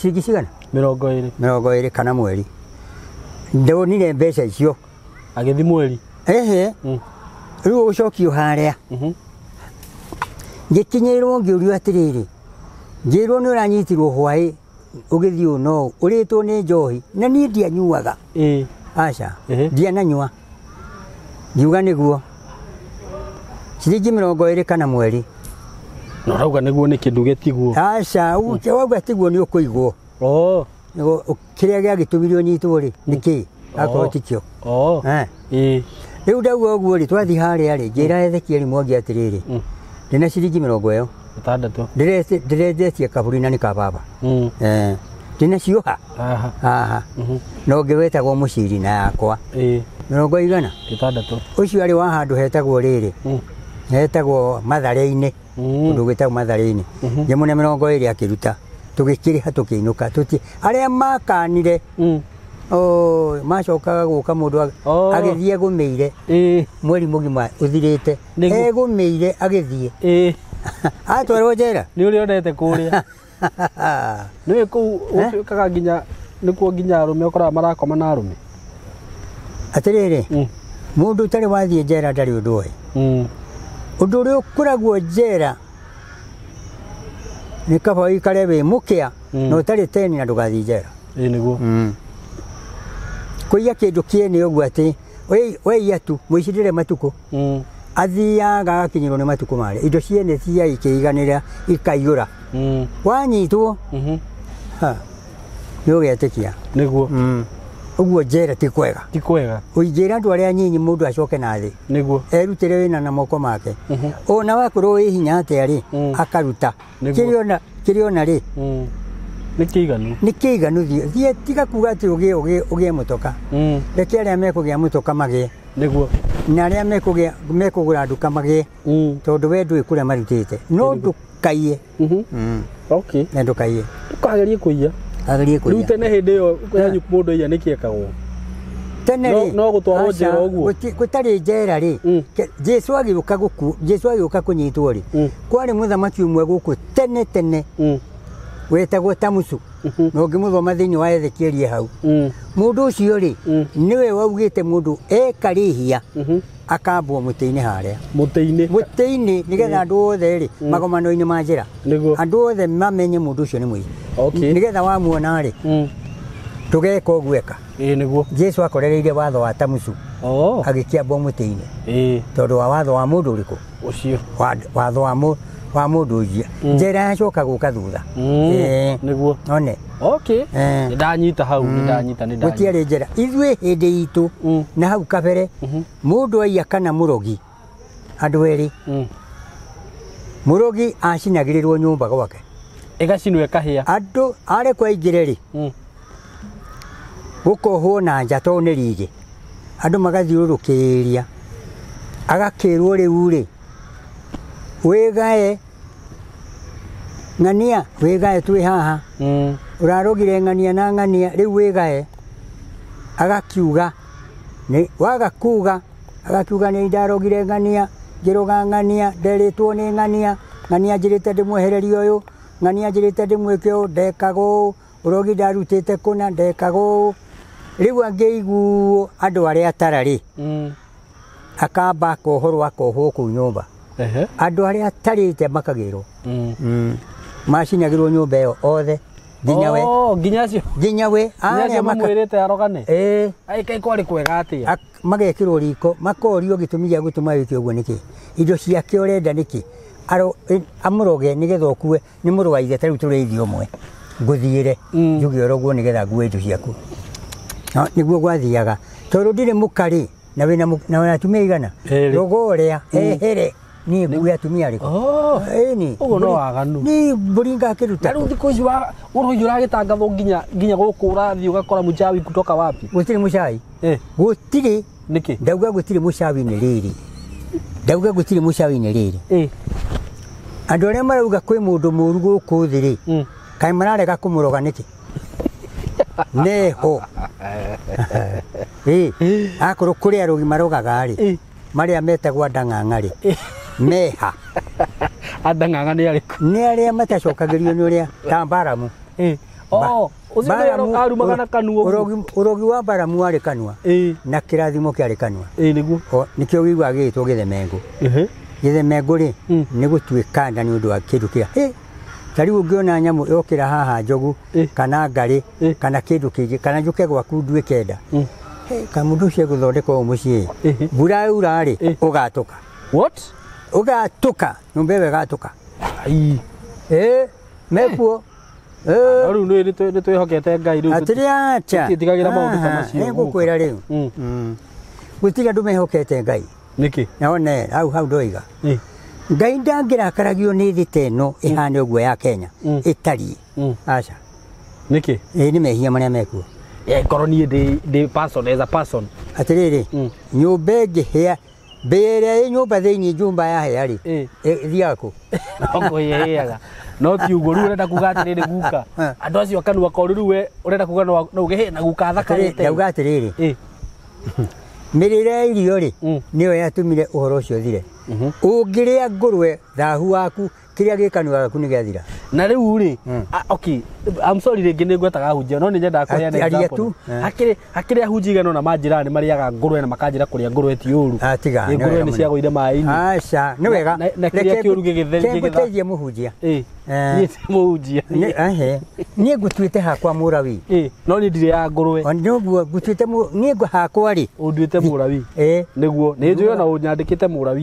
ciringi cigana 20 kana mweri ndonire mbeca icio agĩthi mweri rĩu ũcokio harĩa ngĩkinyĩrwo ngĩũrio atĩrĩrĩ ngĩrwo nĩ ũranyitirwo hwaĩ ũgĩthiĩ no ũrĩtwo nĩ njohi na niĩ ndianyuaga aca ndiananyua ngiuga nĩguo ciringi 20 kana mweri no rauga nĩguo nĩ kĩndũ gĩtiguo aca wauga tiguo nĩ ũkũigwo kĩrĩa gĩagĩtũmirio nyitwo rĩ nĩ kĩ akorwo tikĩo rĩu ndauga ũguo rĩ twathi harĩa rĩ ngĩra Ezekieli Mwangi atĩrĩrĩ ndĩna ciringi 60 ndĩrenjetie kaburi na nĩ ka baba ndĩna cioha no ngĩwetagwo mũciri na yakwa 100 ũcio arĩ wa handũ hetagwo rĩrĩ hetagwo Mathare-inĩ ũndũ gwĩtagwo Mathare-inĩ ngĩmũne 20 akĩruta tũgĩkĩrĩha tũkĩinũka arĩa makanire macokaga gũka mũndũ agĩthiĩ egũmĩire mweri mũgima ũthirĩte egũmĩire agĩthiĩ atwarwo njera nĩ ũrĩa ũrete kũrĩa nĩwe kũu ũkaga nginya nĩkuo nginya arũme ũkoraga marakoma na arũme atĩrĩrĩ mũndũ ũtarĩ wathiĩ njera ndarĩ ũndũ oĩ ũndũ ũrĩa ũkoragwo njera nĩ kaba ũikare wĩ mũkĩa na ũtarĩ teni na ndũgathiĩ njera nĩguo kũiya kĩndũ kĩene ũguo atĩ waiya tu mũici ndĩrĩ matukũ athiaga agakinyĩrwo nĩ matukũ marĩa indo ciene cia ikĩiganĩra ikaiyũra wanyitwo nĩ ũgetĩkia nĩguo ũguo njera ti kwega ũingĩra andũ arĩa anyinyi mũndũ acoke na thĩ nĩguo erutĩre wĩna na moko make ona wakorwo wĩ hinya atĩa rĩ akaruta kĩrĩ ona rĩ nĩ kĩiganu thiĩ tiga kuga atĩ ũgĩe mũtoka reke arĩa mekũgĩa mũtoka magĩe nĩguo na arĩa mekũgũra nduka magĩe tondũ we ndũĩ kũrĩa marutĩte no ndũkaiye na ndũkaiye ndũkagerie kũiya rĩu tene hĩndĩ ĩyo yanyu mũndũ aiya nĩ kĩekagwo tene no gũtwarwo njera ũguo gũtarĩ njera rĩ Jesu agĩũka kũnyitwo rĩ kwarĩ mũthamaki ũmwe gũkũ tene wetagwo Tamusu na ũngĩmũthoma thĩinĩ wa Ezekieli hau mũndũ ũcio rĩ nĩwe waugĩte mũndũ eka rĩhia akambwo mũtĩ-inĩ harĩa mũtĩ-inĩ nĩgetha andũ othe rĩ magomano-inĩ ma njĩra andũ othe mamenye mũndũ ũcio nĩ mũici nĩgetha wamuona rĩ tũgeka ũguo eka Jesu akorereire watho wa Tamusu agĩkĩambwo mũtĩ-inĩ tondũ wa watho wa mũndũ ũrĩkũ ũcio watho wa mũndũ ũcio njĩra yacoka gũka thutha nĩguo one nĩndanyita hau gũtiarĩ njĩra ithuĩ hĩndĩ itũ na hau kabere mũndũ aiya kana mũrogi andũ erĩ mũrogi acinagĩrĩrwo nyũmba gwake ĩgacinwo ĩkahĩa andũ arekwo aingĩre rĩ gũkohwo na nja tondũ nĩ rigi andå magathiårå ria agakä rwo rä u rä wä gae ng'ania wä gae twä haha å rarå ng'ania na ng'ania rä u wä gae agakiuga waga kuga agakiuga nä ndarogire ng'ania njä rå ga ng'ania nderä two nä ng'ania ng'ania njä rä te ndä mwehereria å yå ng'ania njä rä te ndä mwä ke å ndekaga å å rogi ndarutä te kå na ndekaga å rä u angä iguo andå arä a tararä akamba akohorwo akohwo kå u nyå mba andå arä a tarä te makagä rwo macinagä rwo nyå mba ä yo othe nginya we nginya we mamwirite arogane kai kwari kwega atia magekirwo riko makorio gitumi gĩa gũtũma wĩke ũguo nĩkĩ indo ciake ũrenda nĩkĩ amũroge nĩgetha ũkue nĩ mũrũ wa ithe ta rĩu tũrĩithio ũmwe ngũthiĩre njuge oroguo nĩgetha ngue indo ciaku nĩguo gwathiaga tondũ ndirĩ mũkarĩ na wĩna atumia igana rogo ũrĩa ehere ni ngue atumia rĩko ĩni ũguo no waganu ni mbũri ngakĩruta rĩu thikũ ici ũrũi ũragĩtangathwo nginya gũkũ ũrathiĩ ũgakora mũchawi kutoka wapi gũtirĩ mũchawi gũtirĩ nĩkĩ ndauga gũtirĩ mũchawi-inĩ rĩrĩ ndauga gũtirĩ mũchawi-inĩ rĩrĩ andũ arĩa marauga kwĩ mũndũ mũũru gũkũ thĩ rĩ kaĩ mararega kũmũroga nĩkĩ neho akorwo kũrĩ arũgi marogaga rĩ marĩa metagwo andang'ang'a rĩ meha andang'ang'a nĩ arĩkũ nĩ arĩa matacokagĩrio nĩ ũrĩa ta Baramu arumaga na kanua ũrogi wa Baramu warĩ kanua na kĩrathimo kĩarĩ kanua nĩkĩo wĩiguaga gĩgĩtwo gĩthemengũ gĩthemengũ rĩ nĩ gũtuĩka nda nĩ ũndũ wa kĩndũ kĩra ta rĩu ũngĩona nyamũ yokĩra haha njogu kana ngarĩ kana kĩndũ kĩngĩ kana njũke gwaku nduĩke nda kamũndũ ũcio gũthondeka ũũ mũciĩ mbura yaura rĩ ũgatũka ũgatũka nyũmba ĩyo ĩgatũka mekuo rĩu nĩ twĩhokete Ngai rĩu atĩrĩ acha tũtigagĩra maũndũ ta macio nĩngũkwĩra rĩu gũtirĩ andũ mehokete Ngai nĩkĩ naone hau ndoiga Ngai ndangĩrakaragio nĩ thĩ ta ĩno ĩhane ũguo ya Kenya ĩtariĩ aca nĩkĩ nĩ mehia marĩa mekuo korwo niĩ ndĩ person as a person atĩrĩrĩ nyũmba ĩngĩhĩa mbĩ ĩrĩa ĩ nyũmba thĩinĩ njumba yahĩa rĩ thiaga kũ ngũhĩaga no ti ũguo rĩu ũrenda kuga atĩrĩrĩ guka andũ acio kanua koru rĩu we ũrenda kuga no ũgĩhĩ na guka thakarĩte ndauga atĩrĩrĩ mĩrĩre ya irio rĩ nĩyo yatũmire ũhoro ũcio thire ũngĩrĩa ngũrwe thahu waku kĩrĩa gĩkanua gaku nĩ gĩathira na rĩu rĩ okay I'm sorry rĩngĩ nĩ ngwetaga hunjia no nĩ nyendaga kũheana example hakĩrĩ ahunjia igana na manjĩra nĩ marĩaga ngũrwe na makanjĩra kũrĩa ngũrwe ti ũru ngũrwe nĩ ciagũire maĩ-inĩ aca nĩ wega na kĩrĩa kĩũru gĩgĩteithie mũhunjia niĩ ti mũhunjia niĩ ngũtuĩte hakwa mũrawi no niĩ ndirĩ ya ngũrwe nĩguo ngũtuĩte niĩ hakwa rĩ ũnduĩte mũrawi nĩguo nĩ njũĩ ona ũnyandĩkĩte mũrawi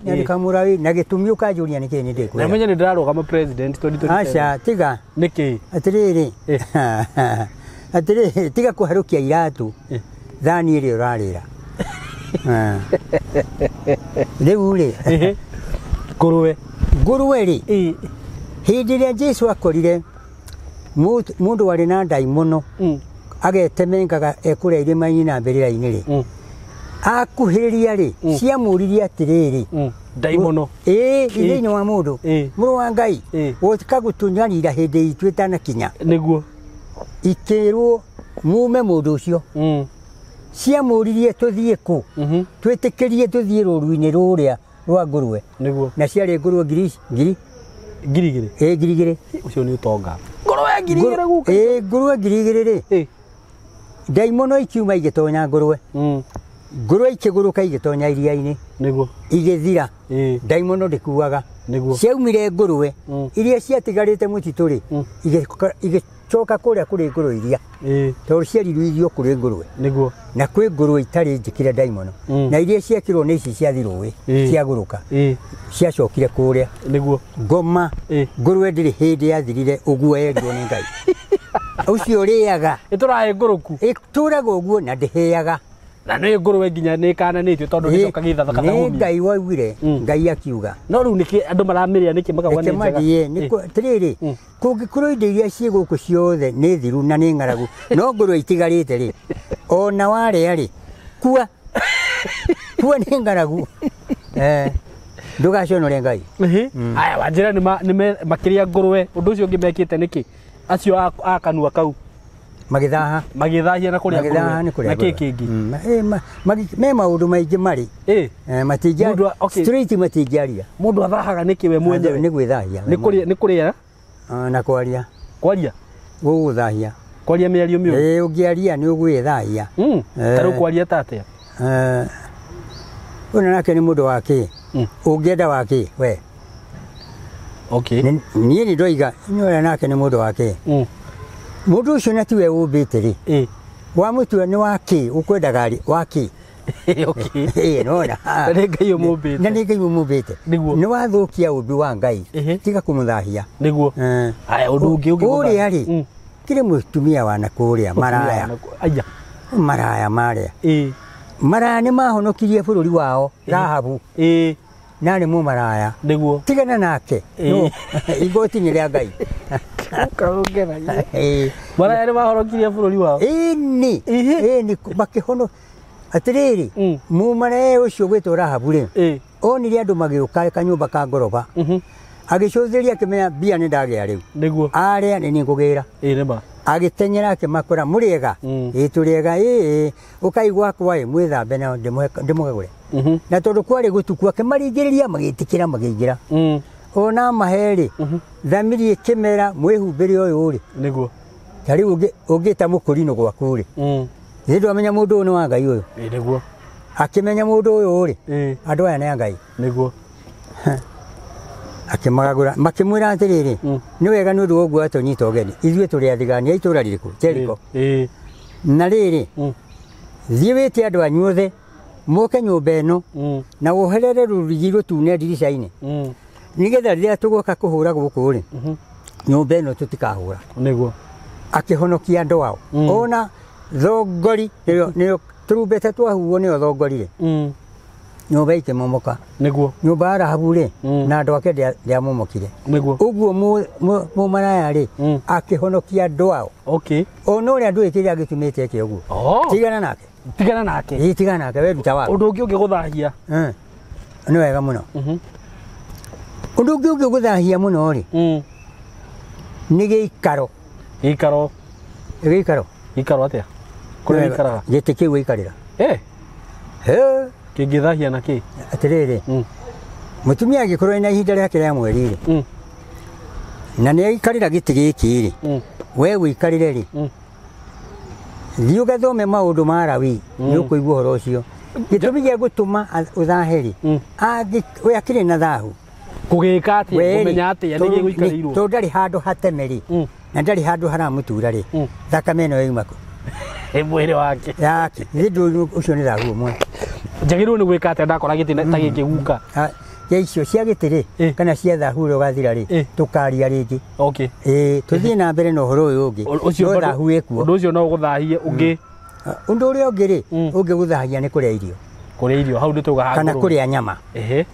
nyandĩka mũrawi na gĩtũmi ũkanjũria nĩkĩĩ nĩ ndĩkwĩra na menye nĩ ndĩrarũgama president 2027 aca tiga nĩkĩ atĩrĩrĩ atĩrĩrĩ tiga kũharũkia iratũ thani ĩrĩa ũrarĩra rĩu rĩ ngũrwe rĩ hĩndĩ ĩrĩa Jesũ akorire mũndũ warĩ na ndaimono agetemengaga ekũrĩa irĩma-inĩ na mbĩrĩra-inĩ rĩ akuhĩrĩria rĩ ciamũririe atĩrĩrĩ ndaimono thĩinĩ wa mũndũ mũrũ wa Ngai gũka gũtũnyarira hĩndĩ itũ ĩtanakinya nĩguo ikĩrwo mume mũndũ ũcio ciamũririe tũthiĩ kũ twĩtĩkĩrie tũthiĩ rũru-inĩ rũrĩa rwa ngũrwe na ciarĩ ngũrwe ngiri igĩrĩ ũcio nĩ ũtonga ngũrwe ngiri igĩrĩ guka ngũrwe ngiri igĩrĩ rĩ ndaimono ikiuma igĩtonya ngũrwe ngũrwe ikĩgũrũka igĩtonya iria-inĩ igĩthira ndaimono ndĩkuaga ciaumire ngũrwe iria ciatigarĩte mũtitũ rĩ igĩcoka kũrĩa kũrĩ ngũrwe iria tondũ ciarirwo irio kũrĩ ngũrwe na kwĩ ngũrwe itarĩ njĩkĩre ndaimono na iria ciekĩrwo nĩ ici ciathi rũĩ ciagũrũka ciacokire kũrĩa ngoma ngũrwe ndĩrĩ hĩndĩ yathirire ũguo yerirwo nĩ Ngai ũcio ũrĩaga ĩtũrahĩngũrũku ĩtũraga ũguo na ndĩhĩaga na nĩ ngũrwe nginya nĩ kananĩtio tondũ nĩcokaga ithathaka ta hũmi Ngai waugire Ngai akiuga no rĩu nĩkĩ andũ maramĩrĩa nĩkĩ makauga nĩ njega atĩrĩrĩ kũngĩkorwo indo iria ciĩ gũkũ ciothe nĩ thiru na nĩ ng'aragu no ngũrwe itigarĩte rĩ ona warĩa rĩ kua kua nĩ ng'aragu ndũgacionore Ngai. Aya wanjĩra nĩ makĩrĩa ngũrwe ũndũ ũcio ũngĩ mekĩte nĩkĩ acio a kanua kau magĩthahia na kũrĩa ngũrwe na kĩ kĩngĩ me maũndũ maingĩ marĩ straight matingĩaria mũndũ athahaga nĩkĩ we mwenyewe nĩ gwĩthahia nĩ kũrĩa na kwaria gũgũthahia kwaria mĩario mĩũru ũngĩaria nĩ ũgwĩthahia tarĩu kwaria ta atĩa ũyũ nake nĩ mũndũ wa kĩ ũngĩenda wa kĩ we niĩ nĩ ndoiga ũyũ nake nĩ mũndũ wa kĩ mũndũ ũcio na tiwe ũmbĩte rĩ wamũtua nĩ wa kĩ ũkwendaga rĩ wa kĩ nona na nĩ Ngai ũmũmbĩte nĩ wathũkia ũmbi wa Ngai tiga kũmũthahia nĩguo ũndũ ũngĩ kũrĩa rĩ kĩrĩ mũtumia wa na kũrĩa maraya marĩa maraya nĩ mahonokirie bũrũri wao Rahabu na nĩ mũmaraya nĩguo tigana nake igoti nĩ rĩa Ngai maraya nĩ mahorokirie bũrũri wao ĩni makĩhono atĩrĩrĩ mũmaraya ũcio gwĩtwo Rahabu rĩ onire andũ magĩũka kanyũmba ka ngoroba agĩcũthĩria akĩmenya mbia nĩ ndagĩa rĩu nĩguo arĩa nĩ ngũgĩra agĩtenyera akĩmakora mũrĩega tũrĩega ũkai gwakwa mwĩthambe nao ndĩmũgagũre na tondũ kwarĩ gũtukũ akĩmaringĩrĩria magĩtĩkĩra makĩingĩra ona maherĩ thamiri ĩkĩmera mwĩhumbĩre ũyũ rĩ nĩguo tarĩu ũngĩta mũkũrinũ gwaku rĩ nĩndũ amenya mũndũ ũyũ nĩ wa Ngai ũyũ nĩguo akĩmenya mũndũ ũyũ rĩ andũ aya nĩ a Ngai nĩguo akĩmagagũra makĩmwĩra atĩrĩrĩ nĩ wega nĩ ũndũ wa ũguo atũnyita ũgeni ithuĩ tũrĩ athigani a itũũra rĩrĩkũ Jeriko na rĩrĩ thiĩ wĩte andũ anyu othe moke nyũmba ĩno na woherere rũrigi rũtune ndirica-inĩ nĩgetha rĩrĩa tũgoka kũhũra gũkũ rĩ nyũmba ĩno tũtikahũra nĩguo akĩhonokia andũ ao ona thongori nĩyo tũrumbeta twahuo nĩyo thongori rĩ nyũmba ikĩmomoka nĩguo nyũmba ya Rahabu rĩ na andũ ake ndĩamomokire nĩguo ũguo mũmaraya rĩ akĩhonokia andũ ao ona ũrĩa andũ ĩkĩrĩa agĩtumĩte eke ũguo tigana nake we ruta wake ũndũ ũngĩ ũngĩgũthahia nĩ wega mũno ũndũ ũngĩ ũngĩgũthahia mũno rĩ nĩ gĩikaro atĩa kũrĩa gĩikaraga gĩtĩ kĩu gĩikarĩra kĩngĩthahia na kĩ atĩrĩrĩ mũtumia angĩkorwo ena ihinda rĩake rĩa mweri rĩ na nĩ aikarĩra gĩtĩ gĩkĩ rĩ we wĩikarĩre rĩ thiĩ ũgathome maũndũ ma Lawi nĩ ũkũigua ũhoro ũcio gĩtũmi gĩa gũtũma ũthahe rĩ we akĩrĩ na thahu kũgĩka atĩa kũmenya atĩa nĩ gĩgũikarĩirwo tondũ ndarĩ handũ hateme rĩ na ndarĩ handũ haramũtura rĩ thakame ĩno yauma kũ mwĩrĩ wake yake nĩndũ ũcio nĩ thahu ũmwe njagĩrĩirwo nĩ gwĩka atĩa ndakora gĩtĩ ta gĩkĩ guka ya icio cia gĩtĩ rĩ kana cia thahu ũrĩa ũgathira rĩ tũkaria rĩngĩ tũthiĩ na mbere na ũhoro ũyũ ũngĩ no thahu ĩkuo ũndũ ũcio no ũgũthahie ũngĩ ũndũ ũrĩa ũngĩ rĩ ũngĩgũthahia nĩ kũrĩa irio hau nĩtũgaha kana kũrĩa nyama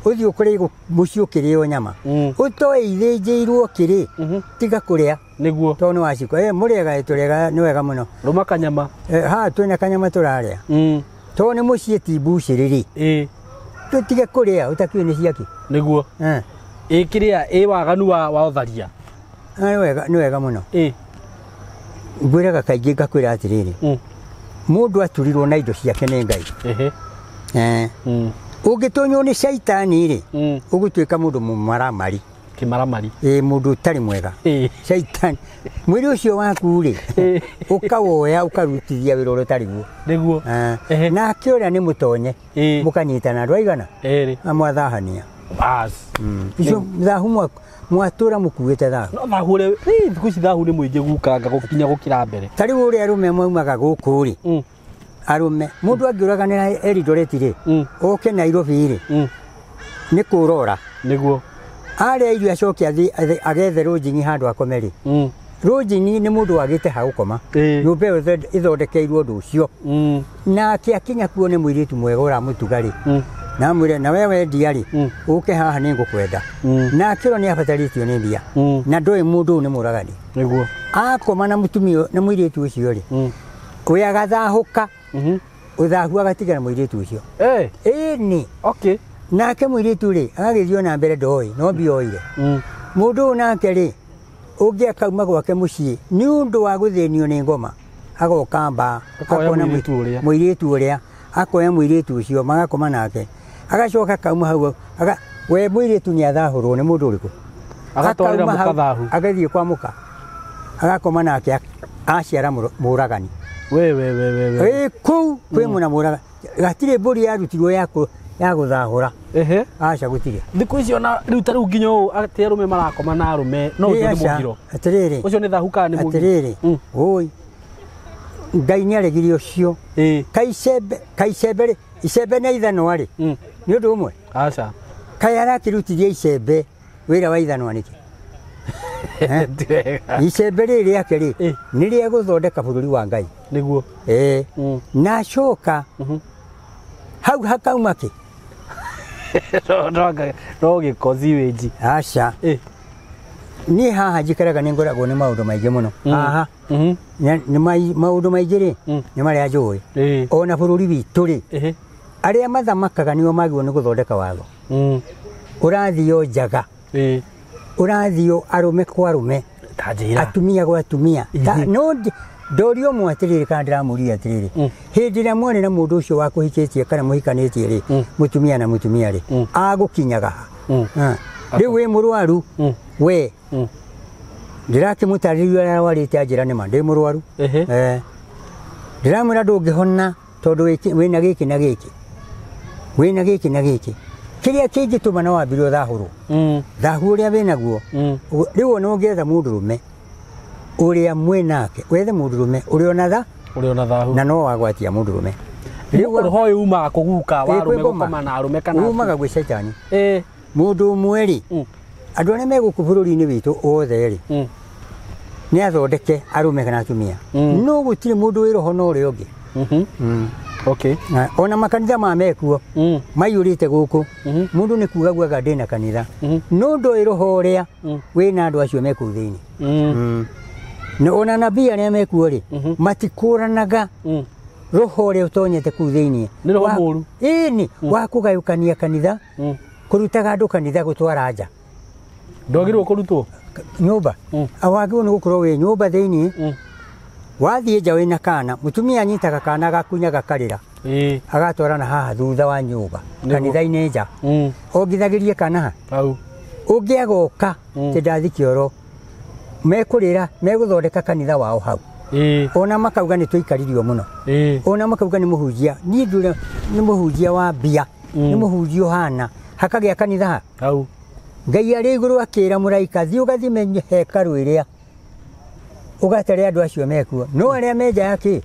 ũthiĩ ũkũrĩa mũciĩ ũkĩrĩo nyama ũtoe ithĩnjĩirwo kĩrĩ tiga kũrĩa nĩguo tondũ nĩ wacikwo mũrĩega tũrĩega nĩ wega mũno rũma kanyama twĩna kanyama tũrarĩa tondũ nĩ mũciĩ ti mbucĩrĩ rĩ tũtige kũrĩa ũtakiũĩ nĩ ciaki nĩguo kĩrĩa waganu wa ũtharia nĩ wega mũno ngwĩraga kaingĩ ngakwĩra atĩrĩrĩ mũndũ aturirwo na indo ciake nĩ Ngai ũngĩtonywo nĩ caitani rĩ ũgũtuĩka mũndũ mũmaramari mũndũ ũtarĩ mwega caitani mwĩrĩ ũcio waku rĩ ũkawoya ũkarutithia wĩra ũrĩa ũtarĩ guo nĩguo nake ũrĩa nĩ mũtonye mũkanyitana andũ aigana mwathahania icio thahu mwatũra mũkuĩte thahu no thahu ũrĩa thikũ ici thahu nĩ mũingĩ gukanga gũkinya gũkĩra mbere ta rĩu ũrĩa arũme maumaga gũkũ rĩ arũme mũndũ angĩũraganĩra Eldoret rĩ oke Nairobi rĩ nĩ kũrora nĩguo arĩa irio acoke agethe rũnjini handũ akome rĩ rũnjini nĩ mũndũ wagĩte ha gũkoma nyũmba ĩyo ĩthondekeirwo ũndũ ũcio nake akinya kuo nĩ mũirĩtu mwega ũramũtuga rĩ na mwĩre na we wendia rĩ ũke haha nĩ ngũkwenda nake ũyũ nĩ abatarĩtio nĩ mbia na ndoĩ mũndũ ũyũ nĩ mũragani akoma na mũtumia na mũirĩtu ũcio rĩ we agathahũka uthahu agatigara muiritu ucio ni okay nake muiritu ri agagithio na mbere ndoi no bioire mundu nake ri ungi akauma gwake mucii ni undu wa guthenio ni ngoma agokamba akona muiritu uria akoya muiritu ucio magakoma nake agacoka kauma hau we muiritu ni athahurwo ni mundu uriku agatwarira mukathahu agathie kwa muka agakoma nake aciara muragani we ku kwi muna muragani gatire mburi yarutirwo ya guthahura aca gutire thiku icio na riu ta riu nginyo ati arume marakoma na arume no ucio ni mugiro atiriri ucio ni thahu kana ni mugiro atiriri oi Ngai ni aregirio cio kaicembe icembe na ithano ari ni undu umwe aca kaya arakirutirie icembe wira wa ithano niki icembe riri ake ri ni ria guthondeka bururi wa Ngai niguo na coka hau hakauma ki no gikozi weji aca ni haha njikaraga ni ngoragwo ni maundu maingi muno haha ni maundu maingi ri ni maria njui ona bururi witu ri aria mathamakaga nio magwo ni guthondeka watho urathio njaga urathio arume kwa arume atumia gwa atumia no ndorio mwatiriri kana ndiramuria atiriri hindi ria mwone na mundu ucio wa kuhikitie kana muhikanitie ri mutumia na mutumia ri agukinyaga riu wi murwaru we ndirakimutariria aria warite anjira nima ndi murwaru ndiramwira ndungihona tondu wina giki na giki wina giki na giki kiria kingituma na wambirwo thahurwo thahu uria winaguo riu no ngetha mundurume uria mwenake wethe mundurume uria ona thahu na no wagwatia mundurume riu roho uma kuguka warume gukoma na arume kana umaga gwi shaitani mundu mweri andu aria meguku bururi-ini witu othe ri ni athondeke arume kana atumia no gutire mundu wiroho no uri ungi okay ona makanitha mamekuo maiyurite guku mundu ni kuga gwaga ndina kanitha no ndo iroho uria wina andu acio meku thiini no ona nabii aria mekuo ri matikuranaga roho uria utonyete ku thiini ni roho muru ni wa kugayukania kanitha kurutaga andu kanitha gutwara nja ndogirwo kurutwo nyumba awagirwo ni gukorwo wi nyumba thiini wathie nja wina kana mutumia anyitaga kana gakunya gakarira agatwarana haha thutha wa nyumba kanitha-ini nja ongithagirie kana hau ungiagoka ti ndathi kioro mekurira meguthondeka kanitha wao hau ona makauga ni tuikaririo muno ona makauga ni muhunjia ni ndure ni muhunjia wa mbia ni muhunjia hana hakagia kanitha hau Ngai ari iguru akira muraika thi ugathime hekaru iria ugatare andu acio mekuo no aria menja yaki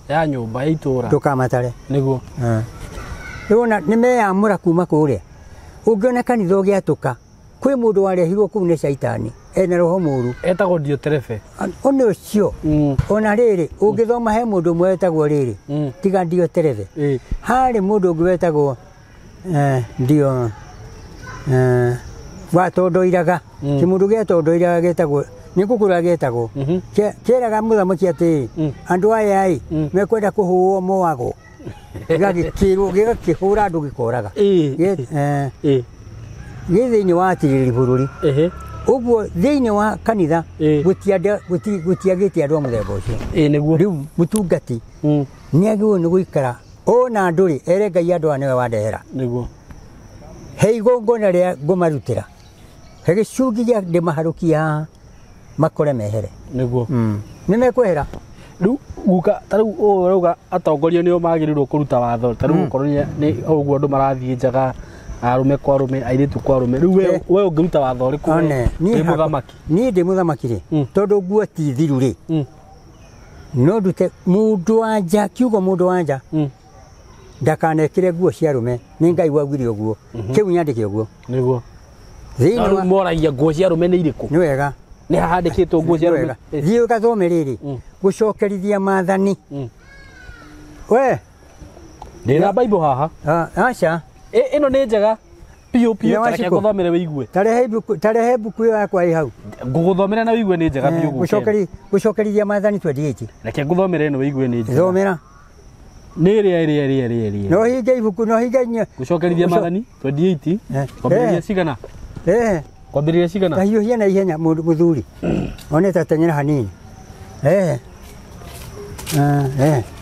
ya nyumba ya itura tukamatare niguo rona ni meyamura kuma kuria ungiona kanitha ugiatuka kwi mundu warehirwo kuu ni shaitani ena roho muru etagwo Dioterefe oni ucio ona riri ungithoma he mundu mwe etagwo riri tiga Dioterefe hari mundu ungi wetagwo ndio watondoiraga kimundu getondoiraga getagwo nikukura getagwo keraga muthamaki ati andu aya ai mekwenda kuhuo moago gagikirwo gigakihura andu gikoraga thiini wa tiriri bururi uguo thiini wa kanitha gutiagite andu a muthemba ucio niguo riu mutungati ni agirwo ni guikara ona nduri ere Ngai andu ane wandehera niguo he igongona ria ngumarutira he gicungi gia ndimaharukia makore mehere niguo ni mekwehera riu guka tariu uruga atongoria nio magirirwo kuruta watho tariu korwo ni uguo andu marathie njaga arume kwa arume airitu kwa arume riu we ungiruta watho riku ni muthamaki ni ndi muthamaki ri tondu guo ti thiru ri no ndute mundu wanja kiugo mundu wanja ndakanekire guo cia arume ni Ngai wagwire uguo kiu nyandike uguo niguo thiini moragia nguo cia arume ni iriku ni wega ni hahandikitwo nguo cia arume thii ugathome riri gucokerithia maathani we ndina Bible haha acha ino ni njega piu tareke guthomere wigue tarehe buku yakwa i hau nguguthomera na wigue ni njega piu gucokerithia maathani 28 reke nguthomere ino wigue ni njega thomera nä rä no hinge ibuku no hinge nya gå cokerithia mathani 28 kwambä cigana kwambä rä ria cigana kahiå hia na ihenya må thuri one tateng'era hanini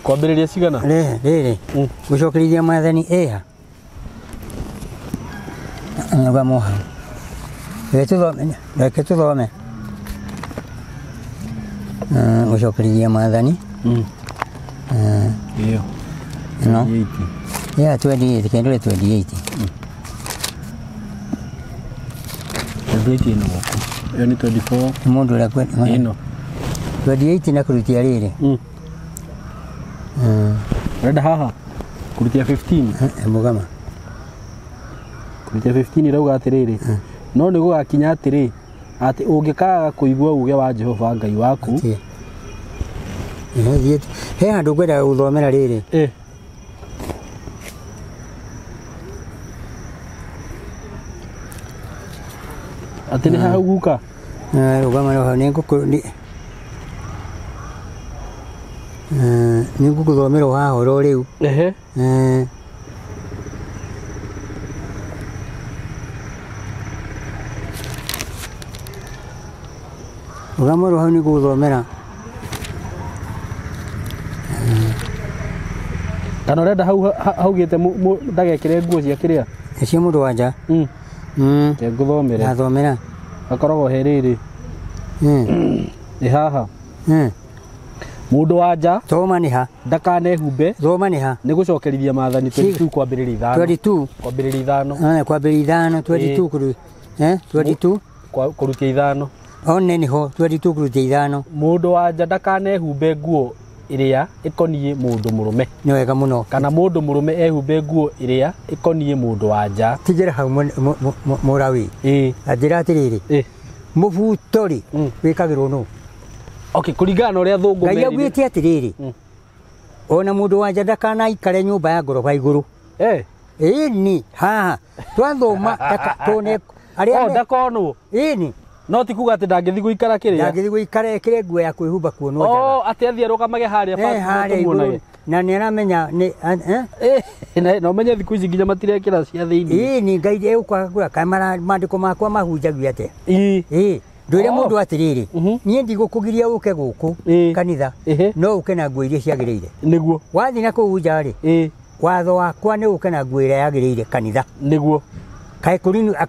kwambä rä ria cigana rä rä gå cokerithia mathani ga moha reke tå thome gå cokerithia mathani no 28 kendo le 28 28 no goko yo ni 24 mundu la kwet ino 28 na kurutia riri rada haha kurutia 15 mugama kurutia 15 rauga atiriri no ni gugakinya atiri ati ungikaga kuigua uge wa Jehova Ngai waku he handu ngwenda guthomera riri ati ni hau guka rugama no ni ngukuthomera wa horo riu rugama ro hau ni guthomera kana urenda hau gite ndagekire nguo cia kiria cia mundu wanja ke nguthomere athomera akoragwo heriri haha mundu wanja thoma ni ha ndakanehumbe thoma ni ha ni gucokerithia mathani 22 kwambĩrĩria 22 kwambĩrĩria 5 kwambĩrĩria 5 22 kuru 22 kurutia 5 one ni ho 22 kurutia 5 mundu wanja ndakanehumbe nguo iria ikonie mundu murume ni wega muno kana mundu murume ehumbe nguo iria ikonie mundu wanja tigera hau murawi athira atiriri mubutori wikagirwo no okay kuringana uria thungu meri ngai agwite atiriri ona mundu wanja ndakana ikare nyumba ya ngoroba iguru ni haha twathoma tone aria ndakonwo ni no ti kuga ati ndangithi guikara kiria ndangithi guikara kire nguo ya kwihumba kuonwo njaga ati athie rugamage haria pa na ni aramenya ni no menye thiku ici nginya matirekira cia thiini ni ngai egukagura kamera mandiko makwa mahunjagia ate ndwire mundu atiriri nie ndigukugiria uke guku kanitha no uke na nguo iria ciagiriire niguo wathi na kuunja ri watho wakwa ni uke na nguo iria yagiriire kanitha niguo kai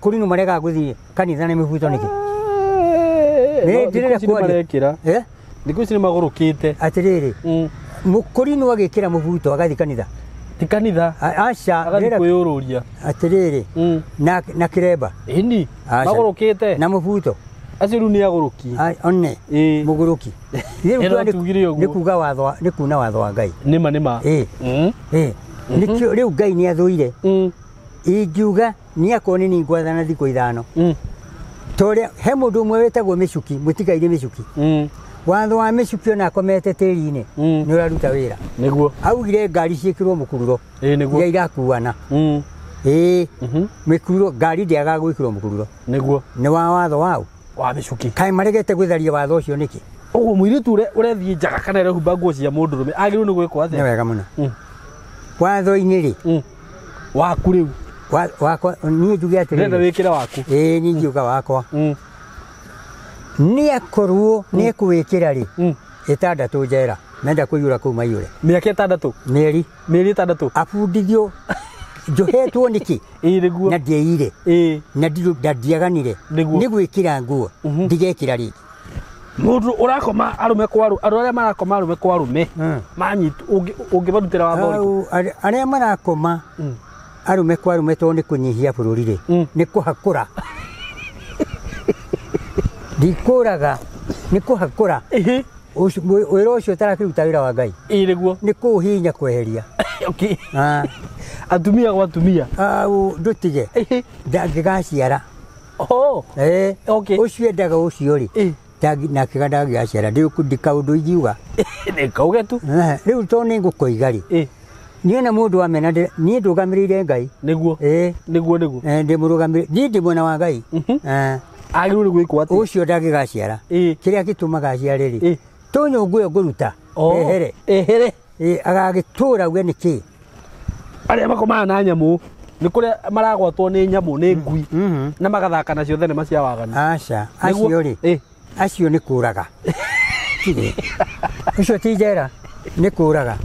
kurinu marega guthii kanitha ni mibuto niki ni ndirira kwarekira ndiku ici ni magurukite atiriri mukurinu agikira mubuto agathi kanitha ti kanitha aca kwiyururia atiriri na kiremba ini magurukite na mubuto aciru ni aguruki one muguruki ni kuga watho ni kuna watho wa ngai nima nikio riu ngai ni athuire ingiuga ni akoni ni ngwathana thiko ithano toria he mundu umwe wetagwo micuki mutigaire micuki watho wa micuki ona akomete tiri-ini ni uraruta wira niguo augire ngari ciikirwo mukururo niguo iria irakuana mikururo ngari ndiaga gwikirwo mukururo niguo ni wa watho wao wa micuki kai maregete gwitharia watho ucio niki uguo muiritu urethie njaga kana irehumba nguo cia mundu rume agirwo ni gwikwo athe ni wega muno watho-ini ri waku riu wakwa nie njuge atiri ndenda wikira waku ni njuga wakwa ni akorwo ni kuwikira ri itandatu njera menda kuyura ku mayure miaka itandatu mieri 6 abundithio njohetwo niki niguo na ndieire na ndiaganire ni gwikira nguo ndigekira ri mundu urakoma arume kwaru aria marakoma arume kwarume manyitu ungibarutira watho aria marakoma arume kwarume to ni kunyihia bururi ri ni kuhakura ndikuraga ni kuhakura wira ucio tarakiruta wira wa ngai niguo ni kuhinya kweheria okay atumia gwa atumia ndutige ndangigaciara okay ucio endaga ucio ri na kiganda giaciara ndikaundu ingiuga nikauge tu riu to ni ngukoiga ri nie na mundu amena nie ndugamirire ngai niguo niguo ndi murugamire ndi mwena wa ngai agirwo ni gwikwo ati ucio ndagigaciara kiria gitumaga ciare ri to nyungu yo nguruta ehere agagitura uge niki aria makomaga na nyamu ni kuria maragwatwo ni nyamu ni ngui na magathaka nacio thenema cia waganu aca acio ri acio ni kuraga kire ucio ti njera ni kuraga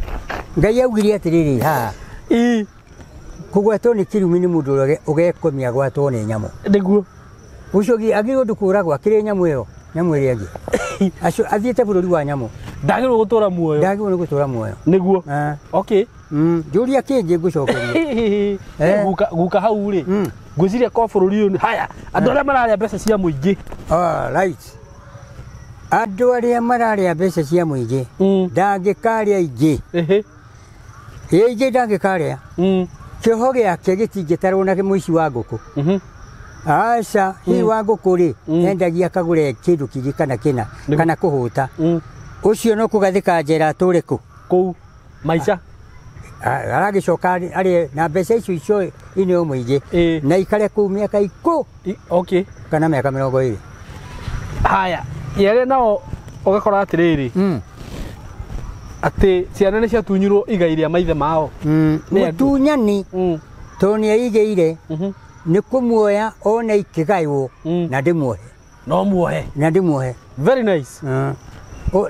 ngai augire atiriri ha kugwatwo ni kirumi ni mundu ugekomia gwatwo ni nyamu niguo ucio agirwo ndukuragwo akiri nyamu iyo nyamu iri angi acio athiete bururi wa nyamu ndagirwo gutura muoyo ndagirwo ni gutura muoyo niguo okay juria kingi ngucokeria guka hau ri ngwiciria ko bururi uyu haya andu aria mararia mbeca cia muingi right andu aria mararia mbeca cia muingi ndangikaria ingi ingi ndangikaria kiho giake gitingitarwo na muici wa nguku aca hi wa nguku ri endagia kagure kindu kingi kana kina kana kuhuta ucio no kugathika njera ature ku maica aragicoka ari na mbeca icio ini o muingi na ikare ku miaka iku okay kana miaka 20 haya yere nao ugakora atiriri ati ciana ni ciatunyirwo igairia maithe mao mutunyani toni aigeire ni kumuoya ona ikigaiwo na ndimuohe no muohe na ndimuohe very nice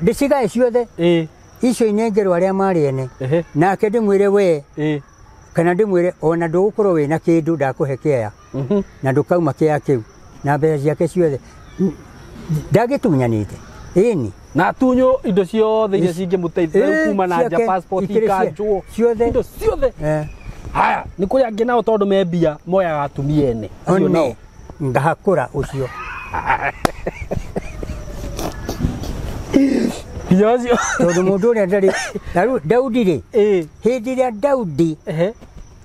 ndicigae ciothe icio inengerwo aria mariene nake ndimwire we kana ndimwire ona ndugukorwo wina kindu ndakuhe kea na ndukauma kea kiu na mbeca ciake ciothe ndagitunyanite ini na tunyo indo ciothe iria cingimuteithia kuma na nja passport ikanjwo indo ciothe haya ni kuri angi nao tondu me mbia moyaga atumia ene acio nao ngahakura ucio Yocio tondu mundu uria ndari Daudi ri hindi ria Daudi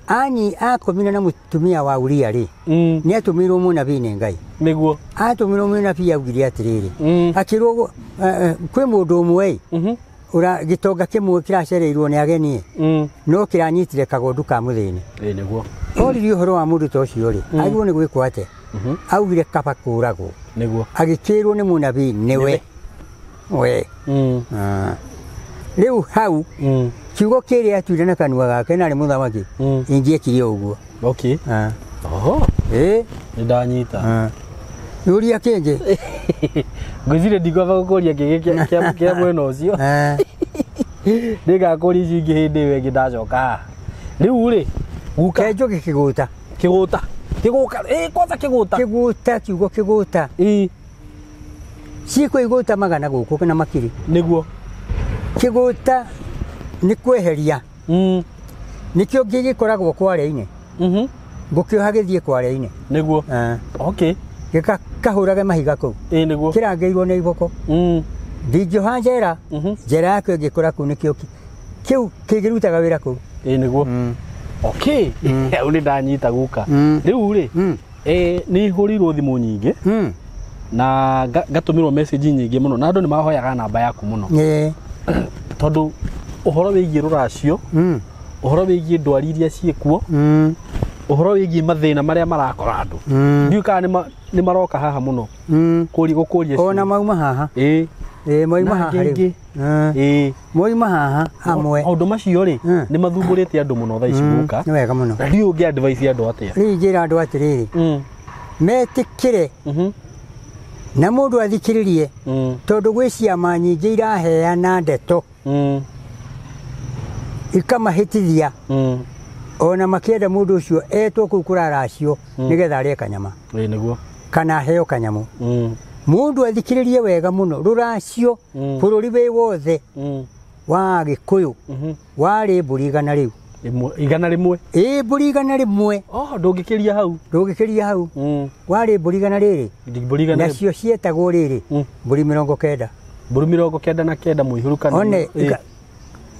ani akomina na mutumia wa Uria ri ni atumirwo munabii ni Ngai niguo atumirwo munabii augire atiriri akirwo kwi mundu umwe ura gitonga kimwe kiracereirwo ni ageni no kiranyitire kagondu ka muthini niguo oriri uhoro wa mundu tocio ri aigwo ni gwikwo ate augire kaba kuragwo niguo agikirwo ni munabii niwe we riu hau kiugo kiri atuire na kanua gake na ri muthamaki ingie kirio uguo okay ni ndanyita yuria kingi ngwicire ndigova gukuria kigi kia mwena ucio ndigakuria ici ingi hindi we ngindacoka riu ri guka njuki kiguta kwanza kiguta kiugo kiguta Siko iguta magana guku kana makiri niguo kiguta ni kweheria nikio gigikoragwo kware-ine ngukio hagithie kware-ine niguo okay gika kahurage mahiga ku niguo kirangeirwo ni iboko ndigio hanjera njera yake ngikora ku nikio kiu kigirutaga wira ku niguo okay uni ndanyita guka riu ri ni hurirwo thimu nyingi na gatumirwo message nyingi muno na andu ni mahoyaga namba yaku muno tondu uhoro wigie ruracio uhoro wigie ndwari iria ciekuo uhoro wigie mathina maria marakora andu ndiuka ni maroka haha muno gukuria ona mauma haha moima haha ri moima haha amwe maundu macio ri ni mathumburite andu muno tha ici guka ni wega muno ndio ungi advice andu atia ri njira andu atiriri metikire na mundu athikiririe tondu gwi ciama nyingi iraheana ndeto ikamahitithia ona makienda mundu ucio etwo kuu kuraracio nigetha arie kanyama niguo kana heo kanyamu mundu athikiririe wega muno ruracio bururi wi wothe wa Gikuyu wari mburi igana riu igana rimwe mburi igana rimwe ndungikiria hau wari mburi igana riri nacio cietagwo riri mburi 90 mburi 99 muihuru kana one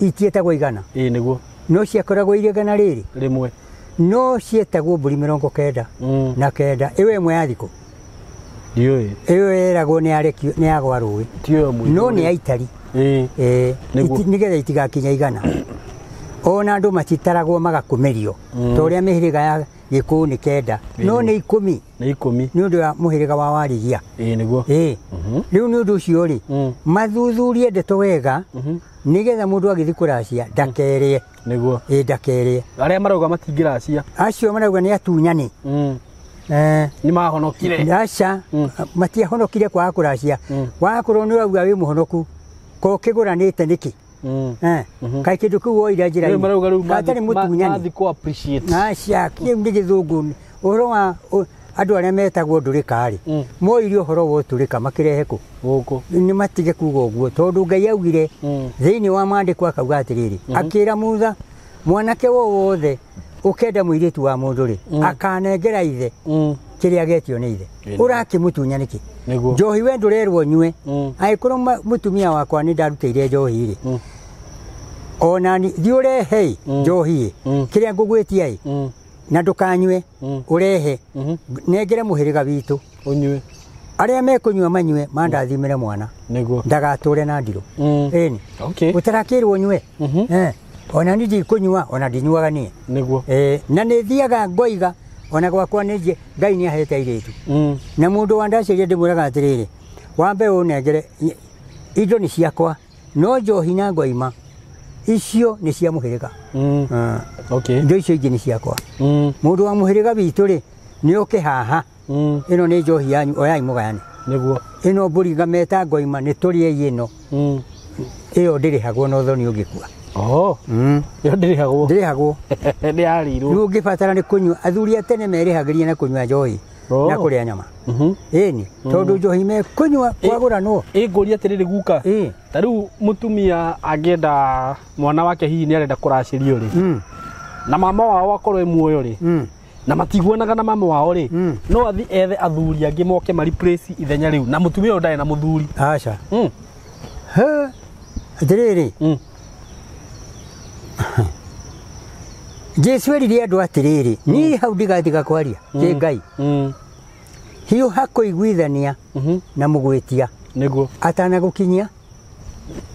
itietagwo igana niguo no ciakoragwo igana riri rimwe no cietagwo mburi 90 na kenda iwe imwe ya thiku ndiyo iwe eragwo ni arekio ni agwa rui tiyo muihuru no ni aitari nigetha itigakinya igana ona andu matitaragwo magakumerio to uria mihiriga gĩkũũ nĩ kenda no nĩ 10 nĩ 10 nĩ ũndũ wa mũhĩrĩga wa Warigia nĩguo rĩu nĩ ũndũ ũcio rĩ mathuthurie ndeto wega nĩgetha mũndũ agĩthiĩ kũracia ndakerĩe nĩguo ndakerĩe arĩa marauga matingĩracia acio marauga nĩ atunyani nĩ mahonokire aca matiahonokire kwaga kũracia wakorwo nĩ ũrauga wĩ mũhonoku ko kĩgũranĩte nĩkĩ kaĩ kĩndũ kĩu woire njĩra-inĩ marauga rĩu gatarĩ mũtunyani mathi kũ appreciate aca kĩu nĩ gĩthũngũ ũhoro wa andũ arĩa metagwo ndũrĩka-rĩ moire ũhoro wa ũtũrĩka makĩrehe kũ gũkũ nĩ matige kuga ũguo tondũ Ngai augire thĩinĩ wa maandĩko akauga atĩrĩrĩ akĩra Mutha mwanake wothe ũkenda mũirĩtu wa mũndũ-rĩ akanengera ithe kĩrĩa agetio nĩ ithe ũrakĩmũtunya nĩkĩ njohi we ndũrerwo nyue angĩkorwo mũtumia wakwa nĩ ndarutĩire njohi-rĩ ona thiĩ ũrehe njohi kĩrĩa ngũgwĩtia na ndũkanyue ũrehe nengere mũhĩrĩga witũ ũnyue arĩa mekũnyua manyue mandathimĩre mwana ndagatũre na ndirũ ĩni ũtarakĩrwo nyue ona niĩ ndikũnyua ona ndinyuaga niĩ na nĩ thiaga ngoiga ona gwakwa nĩ Ngai nĩ ahete airĩtu na mũndũ wandaciria ndĩmwĩraga atĩrĩrĩ wambe ũnengere indo nĩ ciakwa no njohi na ngoima icio nĩ cia mũhĩrĩga indo icio ingĩ nĩ ciakwa mũndũ wa mũhĩrĩga witũ-rĩ nĩ ũke haha ĩno nĩ njohi yanyu oyai mũgayane ĩno mbũriga meta ngoima nĩ tũrĩei ĩno ĩyo ndĩrĩhagwo na ũthoni ũngĩkua ĩyo ndĩrĩhagwo nĩ yarirwo rĩu ũngĩbatara nĩ kũnyua athuri a tene merĩhagĩria na kũnyua njohi na kũrĩa nyama ĩni tondũ njohi mekũnyua kwagũranwo ngũria atĩrĩrĩ guka ta rĩu mũtumia angĩenda mwana wake hihi nĩ arenda kũracĩrio-rĩ na mama wao akorwo e muoyo-rĩ na matiguanaga na mama wao-rĩ no athi ethe athuri angĩ moke ma-replace ithenya rĩu na mũtumia ũyũ ndarĩ na mũthuri aca atĩrĩrĩ Jesu eririe andũ atĩrĩrĩ niĩ hau ndigatiga kwaria kĩ Ngai hiũha kũiguithania na mũgwĩtia atanagũkinyia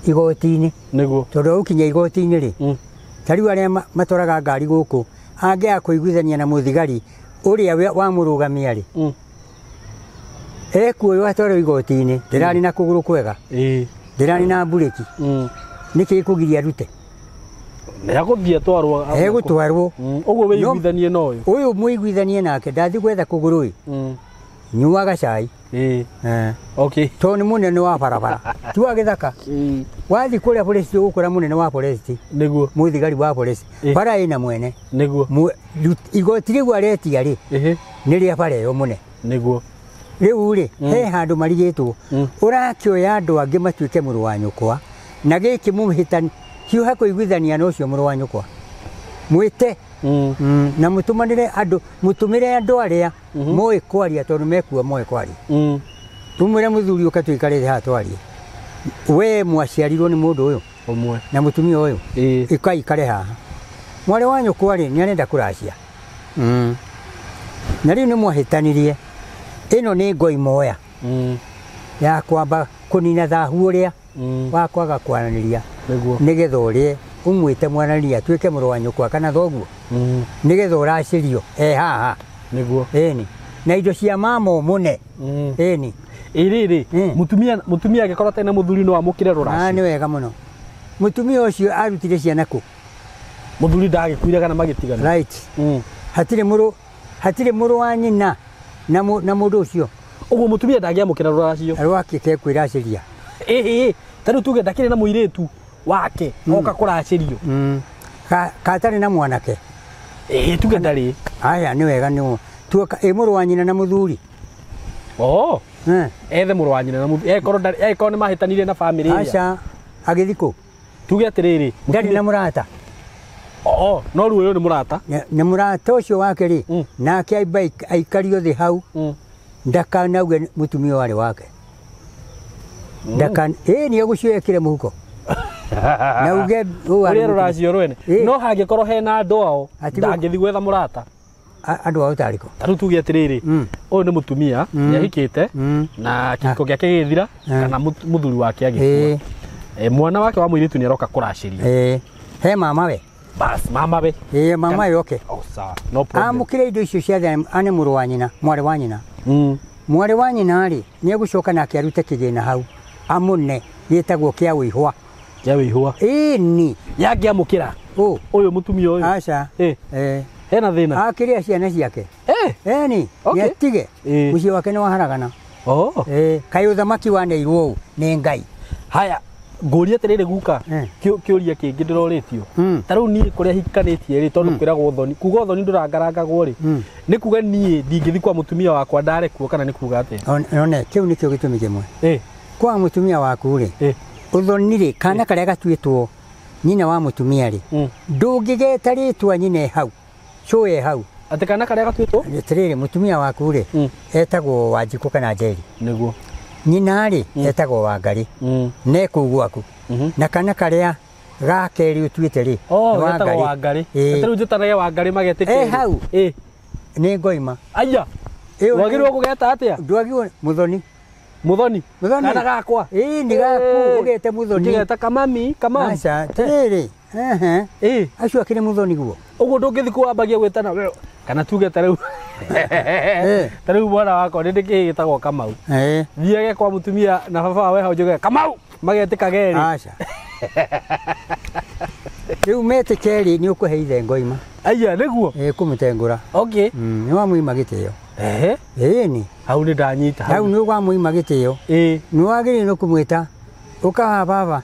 igoti-inĩ tondũ agũkinyia igoti-inĩ-rĩ ta rĩu arĩa matwaraga ngari gũkũ angĩaga kũiguithania na mũthigari ũrĩa wamũrũgamia-rĩ ekuoywo atwarwo igoti-inĩ ndĩrarĩ na kũgũrũ kwega ndĩrarĩ na mburĩki nĩkĩ kũgiria arute egũtwarwo ũguo wĩiguithanie na ũyũ ũyũ mũiguithanie nake ndathi gwetha kũgũrũ nyuaga cai tondũ nĩ mũnene wa barabara tu wa gĩthaka wathi kũrĩa polisi ũgũkora mũnene wa polisi mũthigari wa polisi bara ĩna mwene igoti rĩu aretia-rĩ nĩ rĩa bara ĩyo mũne rĩu-rĩ he handũ marigĩtwo ũrakĩoya andũ angĩ matuĩke mũrũ wa nyũkwa na gĩkĩ mũhĩtani hiũha kũiguithania na ũcio mũrũ wa nyũkwa mwĩte na mũtũmanĩre andũ mũtũmĩre andũ arĩa moĩ kwaria tondũ mekuo moĩ kwaria tumwĩre mũthuri ũka tũikare thĩ haha twarie we mwaciarirwo nĩ mũndũ ũyũ ũmwe na mũtumia ũyũ ikaikare haha mwarĩ wa nyũkwa-rĩ nĩ arenda kũracia na rĩu nĩ mwahĩtanirie ĩno nĩ ngoi moya ya kwamba kũnina thahu ũrĩa wa kwaga kwaranĩria nĩgetha ũrĩe umwĩte mwanania atuĩke mũrũ wa nyũkwa kana thoguo nĩgetha ũracĩrio haha ĩni na indo cia mama mũne ĩni ĩrĩrĩ mũtumia angĩkorwo atarĩ na mũthuri no amũkĩre rũracio nĩ wega mũno mũtumia ũcio arutire ciana kũ mũthuri ndagĩkuire kana magĩtigana hatirĩ mũrũ wa nyina na mũndũ ũcio ũguo mũtumia ndangĩamũkĩra rũracio rwakĩke kwĩracĩria ta rĩu tuge ndakĩrĩ na mũirĩtu wake oka kũracĩrio katarĩ na mwanake tuge ndarĩ aya nĩ wega nĩ tuoka mũrũ wa nyina na mũthuri ethe mũrũ wa nyina na mũthuri angĩkorwo nĩ mahĩtanirie na bamĩrĩ ĩrĩa aca agĩthi kũ tuge atĩrĩrĩ ndarĩ na mũrata no rĩu ũyũ nĩ mũrata nĩ mũrata ũcio wake-rĩ nake aimba aikario thĩ hau ndakanauge mũtumia warĩ wake nĩ egũcioekire mũhuko nauge ũrĩa rũracio rwene no hangĩkorwo hena andũ ao ndangĩthi gwetha mũrata andũ ao tarĩkũ ta rĩu tuge atĩrĩrĩ ũyũ nĩ mũtumia nĩahikĩte na kĩhiko gĩake gĩgĩthira kana mũthuri wake agĩkua mwana wake wa mũirĩtu nĩ aroka kũracĩrio he mama we Bas mama be. Mama yoke. Oh sawa. No problem. Amukire indo icio ciothe ane mũrũ wa nyina, mwarĩ wa nyina. Mwarĩ wa nyina rĩ nĩ egũcoka nake arute kĩgĩna hau amũne gĩtagwo kĩa wĩhwa. Kĩa wĩhwa. Ĩni. Yangĩamũkĩra. Ũyũ mũtumia ũyũ. Aca. Hena thĩna. Akĩrĩa ciana ciake. Ĩni. Nĩatige. Mũciĩ wake nĩ waharagana. Kaĩ ũthamaki waneirwo ũũ nĩ Ngai. Haya. Ngũria atĩrĩrĩ guka kĩũria kĩngĩ ndĩroretio ta rĩu niĩ kũrĩa hikanĩtie rĩ tondũ kwĩragwo ũthoni kuga ũthoni ndũrangarangagwo rĩ nĩ kuga niĩ ndingĩthi kwa mũtumia wakwa ndarekuo kana nĩ kuga atĩa one kĩu nĩkĩo gĩtũmi kĩmwe kwa mũtumia waku rĩ ũthoni rĩ kana karĩa gatuĩtwo nyina wa mũtumia rĩ ndũngĩgeta rĩtwa nyine hau cũe hau atĩ kana karĩa gatuĩtwo atĩrĩrĩ mũtumia waku rĩ etagwo Wanjikũ kana Njeri nĩguo nyina rĩ etagwo Wangari ne kũu gwaku na kana karĩa gakerĩ ũtuĩte rĩ Wangari rĩu njĩtanagia Wangari magetĩkĩra hau nĩ ngoima aya wagĩrĩirwo kũgeta atĩa ndwagĩrĩirwo Mũthoni kana gakwa nĩ gaku ũgete Mũthoni ngĩgeta Kamami aca tĩrĩ acio akĩrĩ Mũthoni guo ũguo ndũngĩthi kwambagia gwĩtana kana tuge ta rĩu ta rĩu mwana wakwa nĩ ndĩkĩ gĩtagwo Kamau thiage kwa mũtumia na baba wawe hau njuge Kamau magetĩka gerĩ aca rĩu metĩke rĩ nĩ ũkũhe ithe ngoima aya nĩguo kũmũtengũra nĩ wamũima gĩtĩo ĩni hau nĩ ndanyita hau nĩ wamũima gĩtĩo nĩ wagĩrĩirwo kũmwĩta ũkaha baba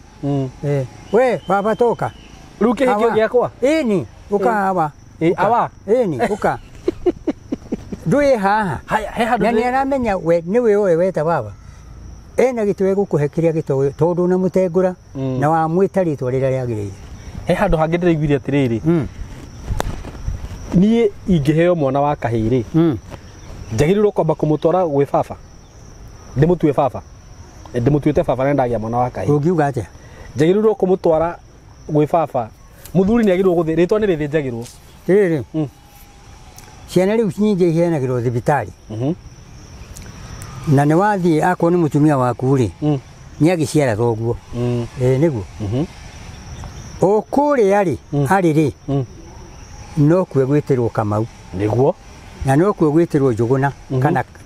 we baba toka rĩu kĩhĩkio gĩakwa ĩni ũkaha awa ĩni ũka ndũĩ haha na nĩ aramenya we nĩwe ũĩ weta baba ena gĩtĩo egũkũhe kĩrĩa gĩtũĩ tondũ ũnamũtengũra na wamwĩta rĩtwa rĩrĩa rĩagĩrĩire he handũ hangĩ ndĩraiguire atĩrĩrĩ niĩ ingĩheo mwana wa kahĩĩ rĩ njagĩrĩirwo kwamba kũmũtwara gwĩ baba ndĩmũtue baba ndĩmũtuĩte baba na ndagĩa mwana wa kahĩĩ ũngiuga atĩa njagĩrĩirwo kũmũtwara gwĩ baba mũthuri nĩ agĩrĩirwo gũthĩ rĩtwa nĩ rĩthĩnjagĩrwo rĩrĩ ciana rĩu nyingĩ iheanagĩrwo thibitarĩ na nĩ wathiĩ akorwo nĩ mũtumia waku rĩ nĩ agĩciara thoguo nĩguo o kũrĩa rĩ arĩ rĩ no kuo gwĩtĩrwo Kamau nĩguo na no kuo gwĩtĩrwo Njũgũna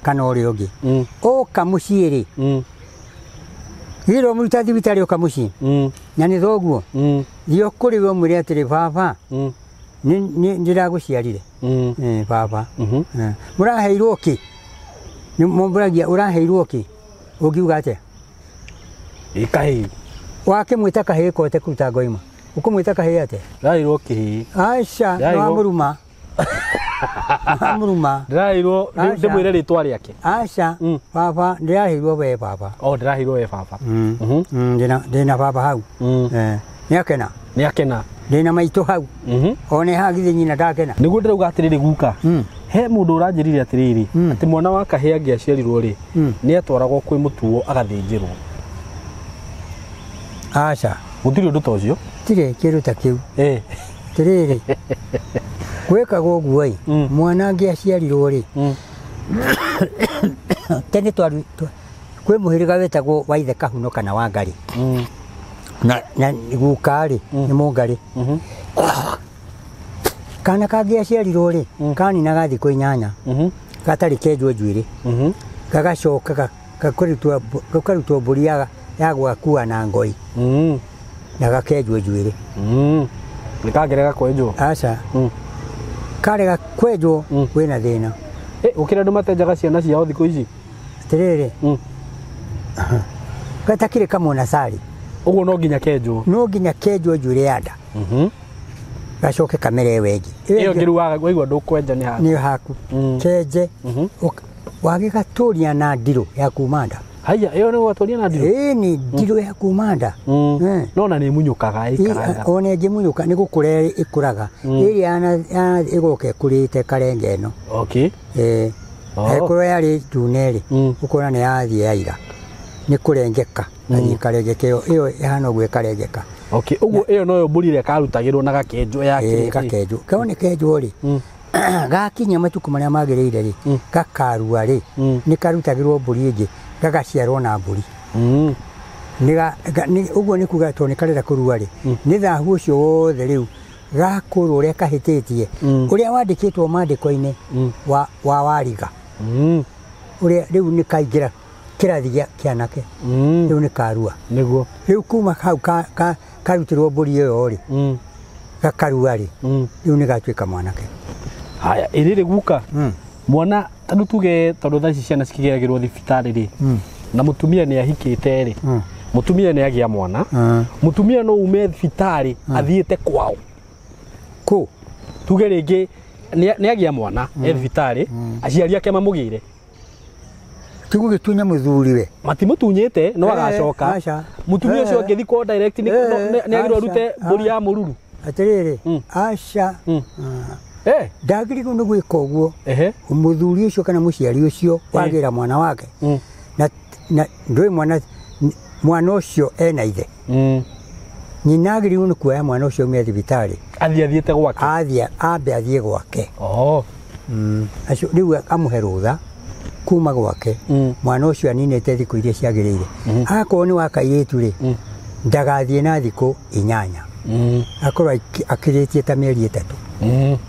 kana ũrĩa ũngĩ oka mũciĩ rĩ gĩrwo mũruta thibitarĩ oka mũciĩ na nĩ thoguo thiĩ kũrĩ we ũmwĩre atĩrĩ baba ndĩragũciarire baba mũraheirwo kĩ mũmbũragia ũraheirwo kĩ ũngiuga atĩa kahĩĩ wakĩmwĩta kahĩĩ kote kũruta ngoima ũkũmwĩta kahĩĩ atĩa ndaheirwo kĩhĩĩ aca nĩwamũruma ndĩraheirwo ndĩmwĩre rĩtwa rĩake aca baba ndĩraheirwo we baba ndĩraheirwo we baba ndĩna baba hau nĩakena ndĩna maitũ hau one hagithe nyina ndakena nĩguo ndĩrauga atĩrĩrĩ guka he mũndũ ũranjĩrire atĩrĩrĩ atĩ mwana wa kahĩĩ angĩaciarirwo rĩ nĩ atwaragwo kwĩ mũtuo agathĩnjĩrwo aca gũtirĩ ũndũ ta ũcio tirĩ kĩndũ ta kĩu tĩrĩrĩ gwĩkaga ũguo ĩ mwana angĩaciarirwo rĩ tene kwĩ mũhĩrĩga wetagwo wa ithe Kahuno kana Wangari na guka rĩ nĩ Mũngarĩ kana kangĩaciarirwo rĩ kaninaga thikũ 8 gatarĩ kenjwo njuĩrĩ gagacoka gakarutwo mbũri ya gwakua na ngoi na gakenjwo njuĩrĩ nĩ kangĩrega kwenjwo aca karega kwenjwo wĩna thĩna gũkĩrĩ andũ matenjaga ciana ciao thikũ ici atĩrĩrĩ gatakĩrĩ kamwana sari ũguo no nginya kenjwo njuĩrĩ ya nda gacoke kamere wengĩ ĩyo ngĩru waigua ndũkwenja nĩ haku kenje wagĩgatũria na ndirũ ya kuma nda haya ĩyo nĩ gwatũria na ndirũ nĩ ndirũ ya kuma nda no na nĩ munyũkaga ĩkaranga ona ĩngĩmunyũka nĩ gũkũra ĩkũraga ĩrĩa ĩgoka ĩkũrĩte karenge ĩno ĩkorwo yarĩ ndune rĩ ũkona nĩ yathiĩ yaira nĩ kũrengeka athiĩ karengeke ĩyo ĩhana ũguo ĩkarengeka ũguo ĩyo noyo mbũri ĩrĩa karutagĩrwo na gakenjwo gakenjwo kao nĩ kenjwo rĩ gakinya matukũ marĩa magĩrĩire rĩ gakarua rĩ nĩ karutagĩrwo mbũri ĩngĩ gagaciarwo na mbũri ũguo nĩ kuga tondũ nĩ karenda kũrua rĩ nĩ thahu ũcio wothe rĩu gakũrũ ũrĩa kahĩtĩtie ũrĩa wandĩkĩtwo mandĩko-inĩ wa Wariga ũrĩa rĩu nĩ kaingĩra kĩrathi kĩa anake rĩu nĩ karua nĩguo rĩu kuma hau karutirwo mbũri ĩyo rĩ gakarua rĩ rĩu nĩ gatuĩka mwanake. Haya ĩrĩrĩ guka mwana tondũ tuge tondũ thaa ici ciana cikĩgeragĩrwo thibitarĩ rĩ na mũtumia nĩ ahikĩte rĩ mũtumia nĩ agĩa mwana mũtumia no ume thibitarĩ athiĩte kwao kũ tuge rĩngĩ nĩ agĩa mwana thibitarĩ aciari ake mamũgĩre tigũgĩtunya mũthuriwe matimũtunyĩte no agacoka mũtumia ũcio angĩthi kwa direct nĩ agĩrwo arute mbũri ya mũruru atĩrĩrĩ aca ndagĩrĩirwo nĩ gwĩka ũguo mũthuri ũcio kana mũciari ũcio wagĩra mwana wake na ndũĩ mwana ũcio ena ithe nyina agĩrĩirwo nĩ kuoya mwana ũcio ume thibitarĩ athiĩte gwake ambe athiĩ gwake acio rĩu amũhe rũtha kuma gwake mwana ũcio aninĩte thikũ iria ciagĩrĩire akorwo nĩ wa kairĩtu rĩ ndagathiĩ na thikũ 8 akorwo akĩrĩtie ta mĩeri 3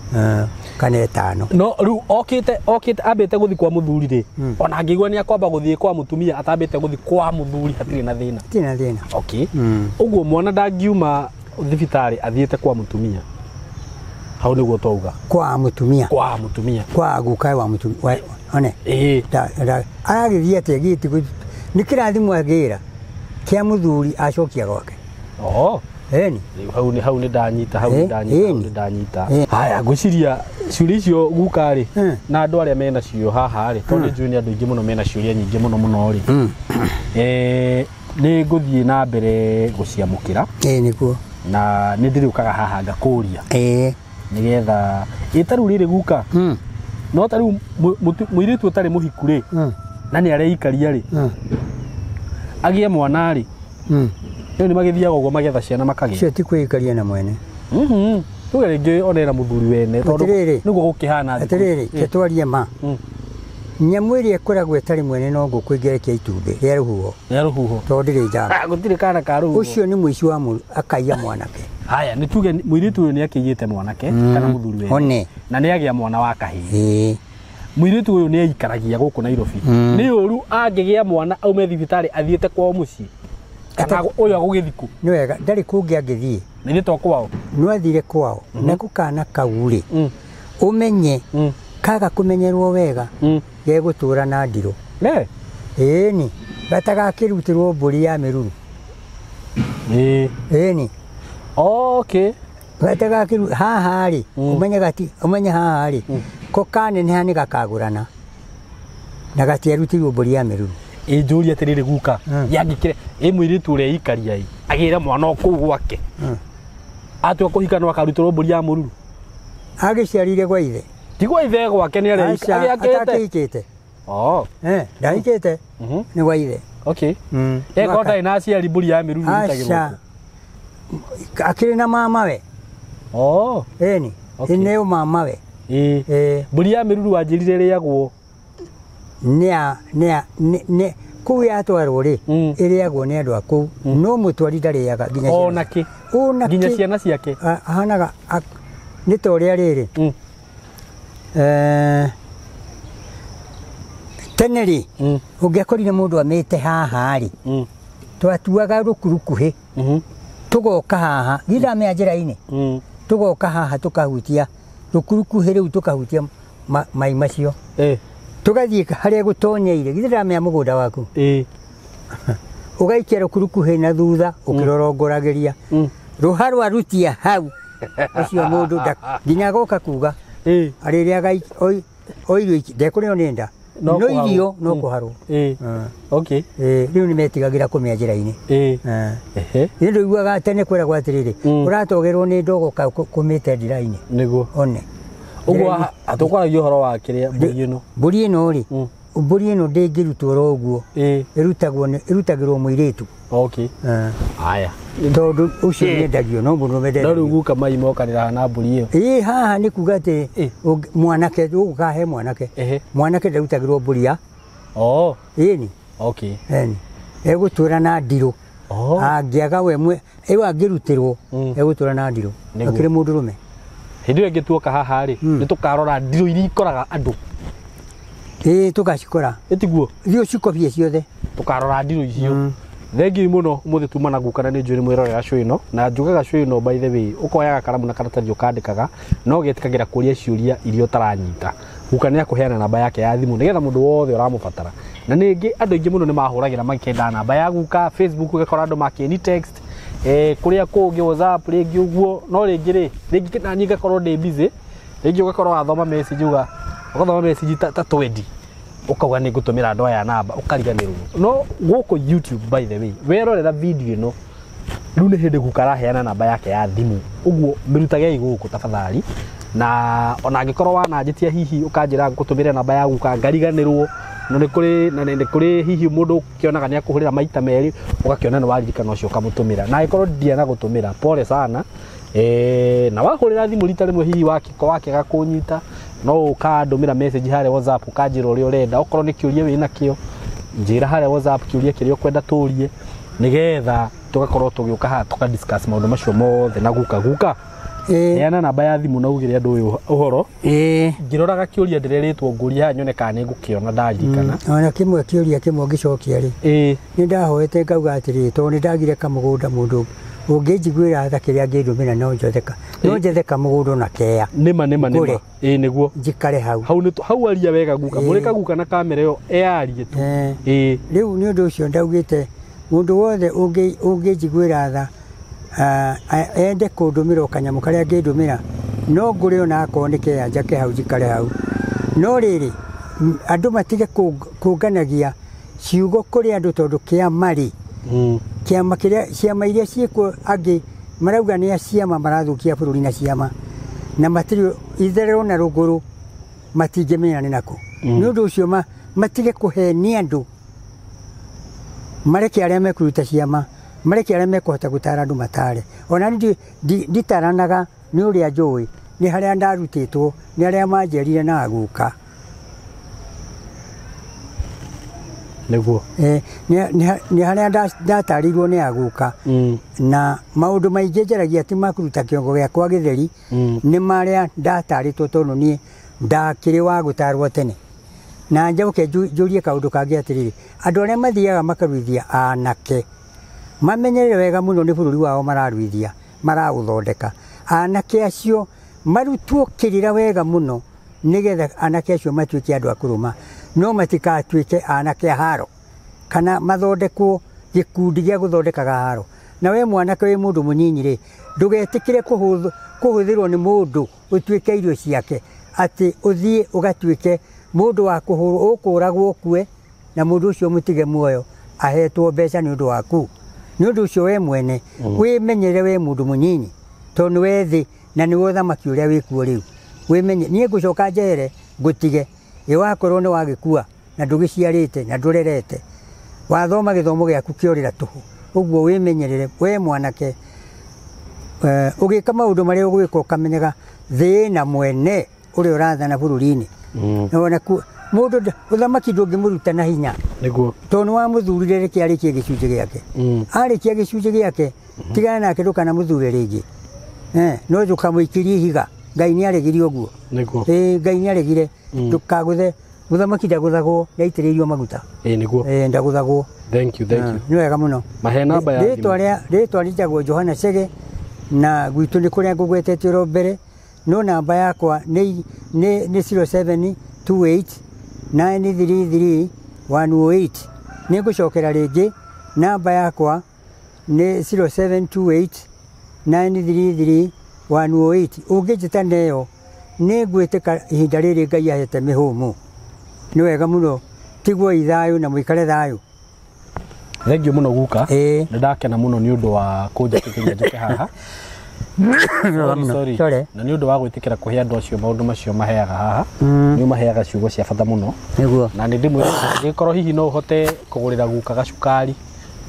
kana 5 no rĩu okĩte ambĩte gũthi kwa mũthuri rĩ ona angĩigua nĩ akwamba gũthiĩ kwa mũtumia atambĩte gũthi kwa mũthuri hatirĩ na thĩna okay ũguo mwana ndangiuma thibitarĩ athiĩte kwa mũtumia hau nĩguo twauga kwa mũtumia kwa guka wa mũtumia one aragĩthiĩ atĩa gĩti nĩ kĩrathimo agĩra kĩa mũthuri acokia gwake eni hau nĩ ndanyita haya ngwĩciria ciũria icio guka rĩ na andũ arĩa mena cio haha rĩ tondũ njũĩ nĩ andũ aingĩ mũno mena ciũria nyingĩ mũno rĩ nĩ ngũthiĩ na mbere gũciamũkĩra nĩguo na nĩ ndĩrĩũkaga haha ngakũria nĩgetha ĩtarũ rĩrĩ guka no tarĩu mũirĩtu ũtarĩ mũhiku rĩ na nĩ areikaria rĩ agĩe mwana rĩ rĩu nĩ magĩthiaga ũguo magetha ciana makagĩa cio ti kwĩikaria na mwene tuge rĩngĩ onera mũthuri wene tondũ nĩguo gũkĩhana atĩrĩrĩ ketwarie ma nyamũ ĩrĩa ĩkoragwo ĩtarĩ mwene no ngũkũ ĩngĩrekia itumbĩ rĩa rũhuho tondũ ndĩrĩ njamba gũtirĩ kana ka rũhuho ũcio nĩ mũici wa akaiya mwanake. Haya nĩ tuge mũirĩtu ũyũ nĩ akĩiyĩte mwanake kana mũthuri wene na nĩ agĩa mwana wa kahĩĩ mũirĩtu ũyũ nĩ aikaragia gũkũ Nairobi nĩ ũru angĩgĩa mwana aume thibitarĩ athiĩte kwao mũciĩ kana ũyũ agũgĩthikũ nĩ wega ndarĩ kũngĩ angĩthiĩ nĩ to kwao no athire kwao na gũkana kaurĩ ũmenye kaga kũmenyerwo wega gegũtũra na ndirũ ĩni gatagakĩrutĩrwo mbũri ya mĩruru ĩni okay gatagakĩru haha rĩ ũmenye haha rĩ ko kaneneha nĩ gakagũrana na gatiarutirwo mbũri ya mĩruru njũria atĩrĩrĩ guka yangĩkire mũirĩtu ũrĩa ikaria agĩre mwana kũu gwake atua kũhika no akarutĩrwo mbũri ya mũruru agĩciarire gwa ithe ti gwa ithe gwake nĩ arĩa agĩakĩte ndahikĩte nĩ gwa ithe okay eko ndarĩ na aciari mbũri ya mĩruru itagĩrwo akĩrĩ na mamawe ĩni nĩyo mamawe mbũri ya mĩruru wanjĩrire rĩagwo nĩ kũu yatwarwo rĩ ĩrĩagwo nĩ andũ a kũu no mũtwari ndarĩaga nginya ciana ciake ahanaga nĩ ta ũrĩa rĩrĩ tene rĩ ũngĩakorire mũndũ amĩte haha rĩ twatuaga rũkurukuhĩ tũgoka haha githame njĩra-inĩ tũgoka haha tũkahutia rũkurukuhĩ rĩu tũkahutia mai macio tũgathiĩ harĩa gũtonyeire githame mũgũnda waku ũgaikia rũkurukuhĩ na thutha ũkĩrorongoragĩria rũharwa rutia hau ũcio mũndũ nginya agoka kuga arĩrĩa oirio ndekũrĩo nĩ nda no irio no kũharwo rĩu nĩ metigagĩra kũmĩa njĩra-inĩ nĩ ndũiguaga tene kwĩragwo atĩrĩrĩ ũratogerwo nĩ ndogo kũmĩte ndira-inĩ nĩguo one ũguo atũkwaragia ũhoro wa kĩrĩa mbũri ĩno rĩ mbũri ĩno ndĩngĩrutwo ũguo ĩrutagĩrwo mũirĩtu haya tondũ ũcio nĩendagio no mũndũ mendagio rĩu guka mai mokanĩra na mbũri ĩyo haha nĩ kuga atĩ mwanake ũgũkahe mwanake ndarutagĩrwo mbũri ya ĩni egũtũra na ndirũ Angĩaga we mwe angĩrutirwo egũtũra na ndirũ akĩrĩ mũndũrũme. Hĩndĩ ĩyo ĩngĩtuoka haha rĩ nĩ tũkarora ndirũ iria ikoraga andũ. Tũgacikora. Ĩtiguo. Thiũ cikobie ciothe. Tũkarora ndirũ icio. Thengi mũno mũthĩ tuma na Guka na nĩ njũĩ mwĩrorera show ĩno na njugaga show ĩno by the way ũkoyaga karamu na karatathi ũkandĩkaga no getikagĩra kũria ciũria iria ũtaranyita. Guka nĩ akũheana namba yake ya thimũ nĩgetha mũndũ wothe ũramũbatara. Na ningĩ andũ aingĩ mũno nĩ mahũragĩra makĩenda namba ya Guka, Facebook ũgakora andũ makĩni text kũrĩa kũngĩ WhatsApp rĩngĩ ũguo no rĩngĩ na niĩ ngakorwo ndĩ busy rĩngĩ ũgakorwo wathoma message ũgathoma message ta 20 ukauga nĩ ngũtũmĩra andũ aya namba ũkariganĩrwo. No gũkũ YouTube by the way werorera video ĩno rĩu nĩ hĩndĩ Guka araheana namba yake ya thimũ ũguo mĩrutage gũkũ tafadhali. Na ona angĩkorwo wananjĩtia hihi ũkanjĩra ngũtũmĩre namba ya Guka ngariganĩrwo no nĩ kũrĩ hihi mũndũ ũkĩonaga nĩ akũhũrĩra maita merĩ ũgakĩona nĩ waririkana ũcio ũkamũtũmĩra na angĩkorwo ndiana gũtũmĩra pole sana na wahũrĩra thimũ rita rĩmwe hihi wakĩaga kũnyita no ũkandũmĩra message harĩa WhatsApp ũkanjĩra ũrĩa ũrenda okorwo nĩ kĩũria wĩna kĩo njĩra harĩa WhatsApp kĩũria kĩrĩa ũkwenda tũrie nĩgetha tũgakorwo tũgĩũka haha tũka-discuss maũndũ macio mothe na Guka. Heana namba ya thimũ na ugĩre andũ ũyũ ũhoro. Ngĩroraga kĩũria ndĩrerĩtwo ngũria haha nyone kana nĩngũkĩona ndaririkana. Ona kĩmwe kĩũria kĩmwe ngĩcokia rĩ. Nĩ ndahoete ngauga atĩrĩ tondũ nĩ ndagire kamũgũnda mũndũ ũngĩnjiguĩra tha kĩrĩa angĩndũmĩra no njethe kamũgũnda na kea. Nĩma nĩguo njikare hau. Hau aria wega Guka mũrĩka Guka na kamera ĩyo earie tu. Rĩu nĩ ũndũ ũcio ndaugĩte mũndũ wothe ũngĩnjiguĩra tha ende kũndũmĩra kanyamũ karĩa angĩndũmĩra no ngũrĩ ona akorwo nĩ kea njake hau njikare hau. No rĩrĩ andũ matige kũnganagia ciugo kũrĩ andũ tondũ kĩama rĩ kĩama kĩrĩa ciama iria ciĩkuo angĩ marauga nĩ ciama marathũkia bũrũri na ciama na matirĩ itherero na rũgũrũ matingĩmenya nĩ nakũ. Nĩ ũndũ ũcio matige kũhenia andũ mareke arĩa mekũruta ciama mareke arĩa mekũhota gũtara andũ matare. Ona nditaranaga nĩ ũrĩa njũĩ nĩ harĩa ndarutĩtwo nĩ arĩa manjerire na Guka. Nĩguo nĩ harĩa ndatarĩirwo nĩ Guka na maũndũ maingĩ njaragia ti makũruta kĩongo gĩakwa gĩtheri nĩ marĩa ndatarĩtwo tondũ niĩ ndakĩrĩ wa gũtarwo tene. Na njoke njũrie kaũndũ kangĩ atĩrĩrĩ andũ arĩa mathiaga makaruithia anake mamenyerere wega mũno nĩ bũrũri wao mararuithia maraũthondeka. Anake acio marutwo kĩrĩra wega mũno nĩgetha anake acio matuĩke andũ a kũrũma no matikatuĩke anake a haro kana mathondekwo gĩkundi gĩa gũthondekaga haro. Na we mwanake wĩ mũndũ mũnyinyi rĩ ndũgetĩkĩre kũhũthĩrwo nĩ mũndũ ũtuĩke irio ciake atĩ ũthiĩ ũgatuĩke mũndũ wa kũhũrwo ũkũragwo kue na mũndũ ũcio mũtige muoyo ahetwo mbeca nĩ ũndũ waku. Nĩ ũndũ ũcio we mwene wĩmenyere we mũndũ mũnyinyi tondũ nĩwe thĩ na nĩwe ũthamaki ũrĩa wĩkuo rĩu. Wĩmenye niĩ ngũcoka njere ngũtige wakorwo nĩ wagĩkua na ndũgĩciarĩte na ndũrerete wathoma gĩthomo gĩaku kĩorĩra tũhũ. Ũguo wĩmenyerere we mwanake ũgĩka maũndũ marĩa ũgwĩka ũkamenyaga thĩ na mwene ũrĩa ũrathana bũrũri-inĩ. Mũndũ ũthamaki ndũngĩmũruta na hinya tondũ nĩ wamũthurire rĩke arĩkie gĩcunjĩ gĩake. Arĩkia gĩcunjĩ gĩake tigana nake ndũkanamũthure rĩngĩ no ndũkamũikirie ihiga. Ngai nĩ aregire ũguo. Ngai nĩ aregire ndũkagũthe mũthamaki ndagũthagwo yaitĩrĩirio maguta. Ndagũthagwo. Nĩ wega mũno. Mahe namba ya rĩtwa rĩtagwo Johana Chege na gwitũ nĩ kũrĩa ngũgwetetwo mbere no namba yakwa nĩ 0728 933 108. Nĩ ngũcokera rĩngĩ namba yakwa nĩ 0728 933 108. Ũngĩnjĩta neyo nĩ ngwĩtĩka ihinda rĩrĩ Ngai ahete mĩhũmũ. Nĩ wega mũno tiguo ithayũ na mũikare thayũ. Thengiũ mũno Guka nĩ ndakena mũno nĩ ũndũ wa kũnjĩtĩkĩria njũke haha. Na nĩ ũndũ wa gwĩtĩkĩra kũhe andũ acio maũndũ macio maheaga haha nĩ maheaga ciugo cia bata mũno. Na nĩ ndĩmwĩra angĩkorwo hihi no ũhote kũgũrĩra Guka gacukari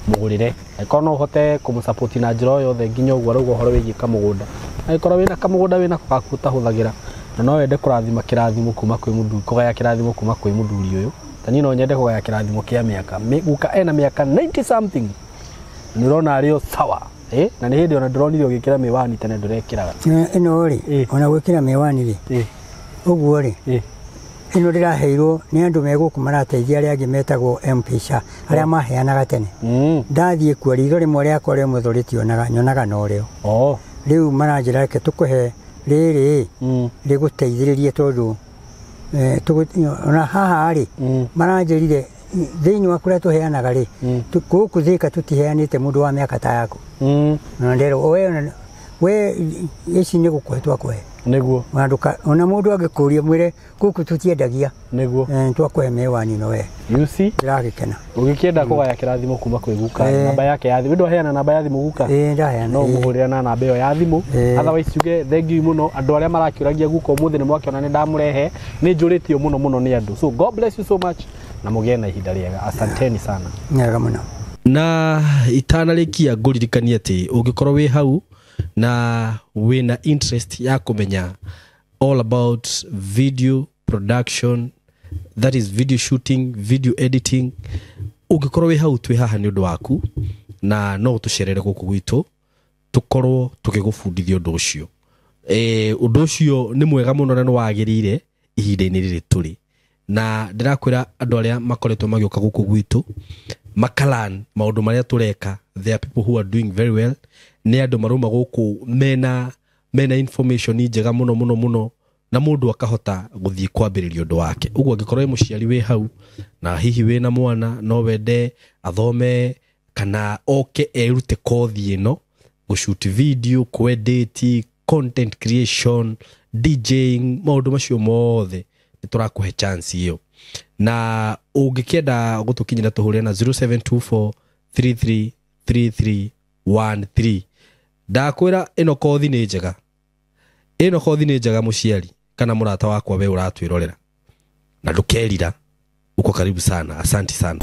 mũgũrĩre angĩkorwo no ũhote kũmũsapoti na njĩra o yothe nginya ũguo arauga ũhoro wĩgiĩ kamũgũnda. Angĩkorwo wĩna kamũgũnda wĩna gaku ũtahũthagĩra na no wende kũrathima kĩrathimo kuma kwĩ mũthuri kũgaya kĩrathimo kuma kwĩ mũthuri ũyũ. Ta niĩ no nyende kũgaya kĩrathimo kĩa mĩaka. Guka ena mĩaka 90 something Nĩ ũrona arĩ o sawa. Na nĩ hĩndĩ ona ndĩronire ũgĩkĩra mĩwani tene ndũrekĩraga. Ĩno rĩ, ona gwĩkĩra mĩwani rĩ. Ũguo rĩ. Ĩno ndĩraheirwo nĩ andũ megũkũ marateithia arĩa angĩ metagwo M-Pesa arĩa maheanaga tene. Ndathiĩ kuo riitho rĩmwe rĩakwa rĩa ũmotho rĩtionaga nyonaga no rĩo. Rĩu maranjĩra reke tũkũhe rĩrĩ rĩgũteithĩrĩrie tondũ ona haha rĩ maranjĩrire thĩinĩ wa kũrĩa tũheanaga rĩ gũkũ Thĩka tũtiheanĩte mũndũ wa mĩaka ta yaku. Na nderwo we ici nĩ gũkũhe twakũhe. Nĩguo. Ona mũndũ angĩkũria mwĩre gũkũ tũtiendagia. Nĩguo. Twakũhe mĩwani no we. You see? Ndĩragĩkena. Ũgĩkĩenda kũgaya kĩrathimo kuma kwĩ guka namba yake ya thimũ. Ndũheana namba ya thimũ guka? Ndaheana. No mũhũrĩra na namba ĩyo ya thimũ. Otherwise tuge thank you mũno andũ arĩa marakĩũragia guka ũmũthĩ nĩ mwakĩona nĩ ndamũrehe nĩ njũrĩtio mũno nĩ andũ. So God bless you so much na mũgĩe na ihinda rĩega. Asanteni sana. Nyega mũno. Na itanarĩkia ngũririkania atĩ ũngĩkorwo wĩ hau na wina interest ya kumenya all about video production, that is video shooting, video editing, ugikorwo we hau twi haha ni undu waku na no tucerere guku gwitu tukorwo tukigufundithia undu ucio. Undu ucio ni mwega muno na ni wagirire ihinda-ini riri turi na ndirakwira andu aria makoretwo magioka guku gwitu makalan maundu maria tureka. There are people who are doing very well. Ni andu maruma guku mena information njega muno na mundu akahota guthii kwambiriria undu wake. Uguo angikorwo muciari we hau na hihi we na mwana no wende athome kana oke erute kothi ino gushoot video, edit, content creation, DJing, maundu macio mothe niturakuhe chance iyo. Na ungikienda gutukinyira tuhurira na 0724 333313. Ndakwira ino kothi ni njega. Ino kothi ni njega muciari kana murata wakwa we uratwirorera. Na ndukerira uko karibu sana. Asante sana.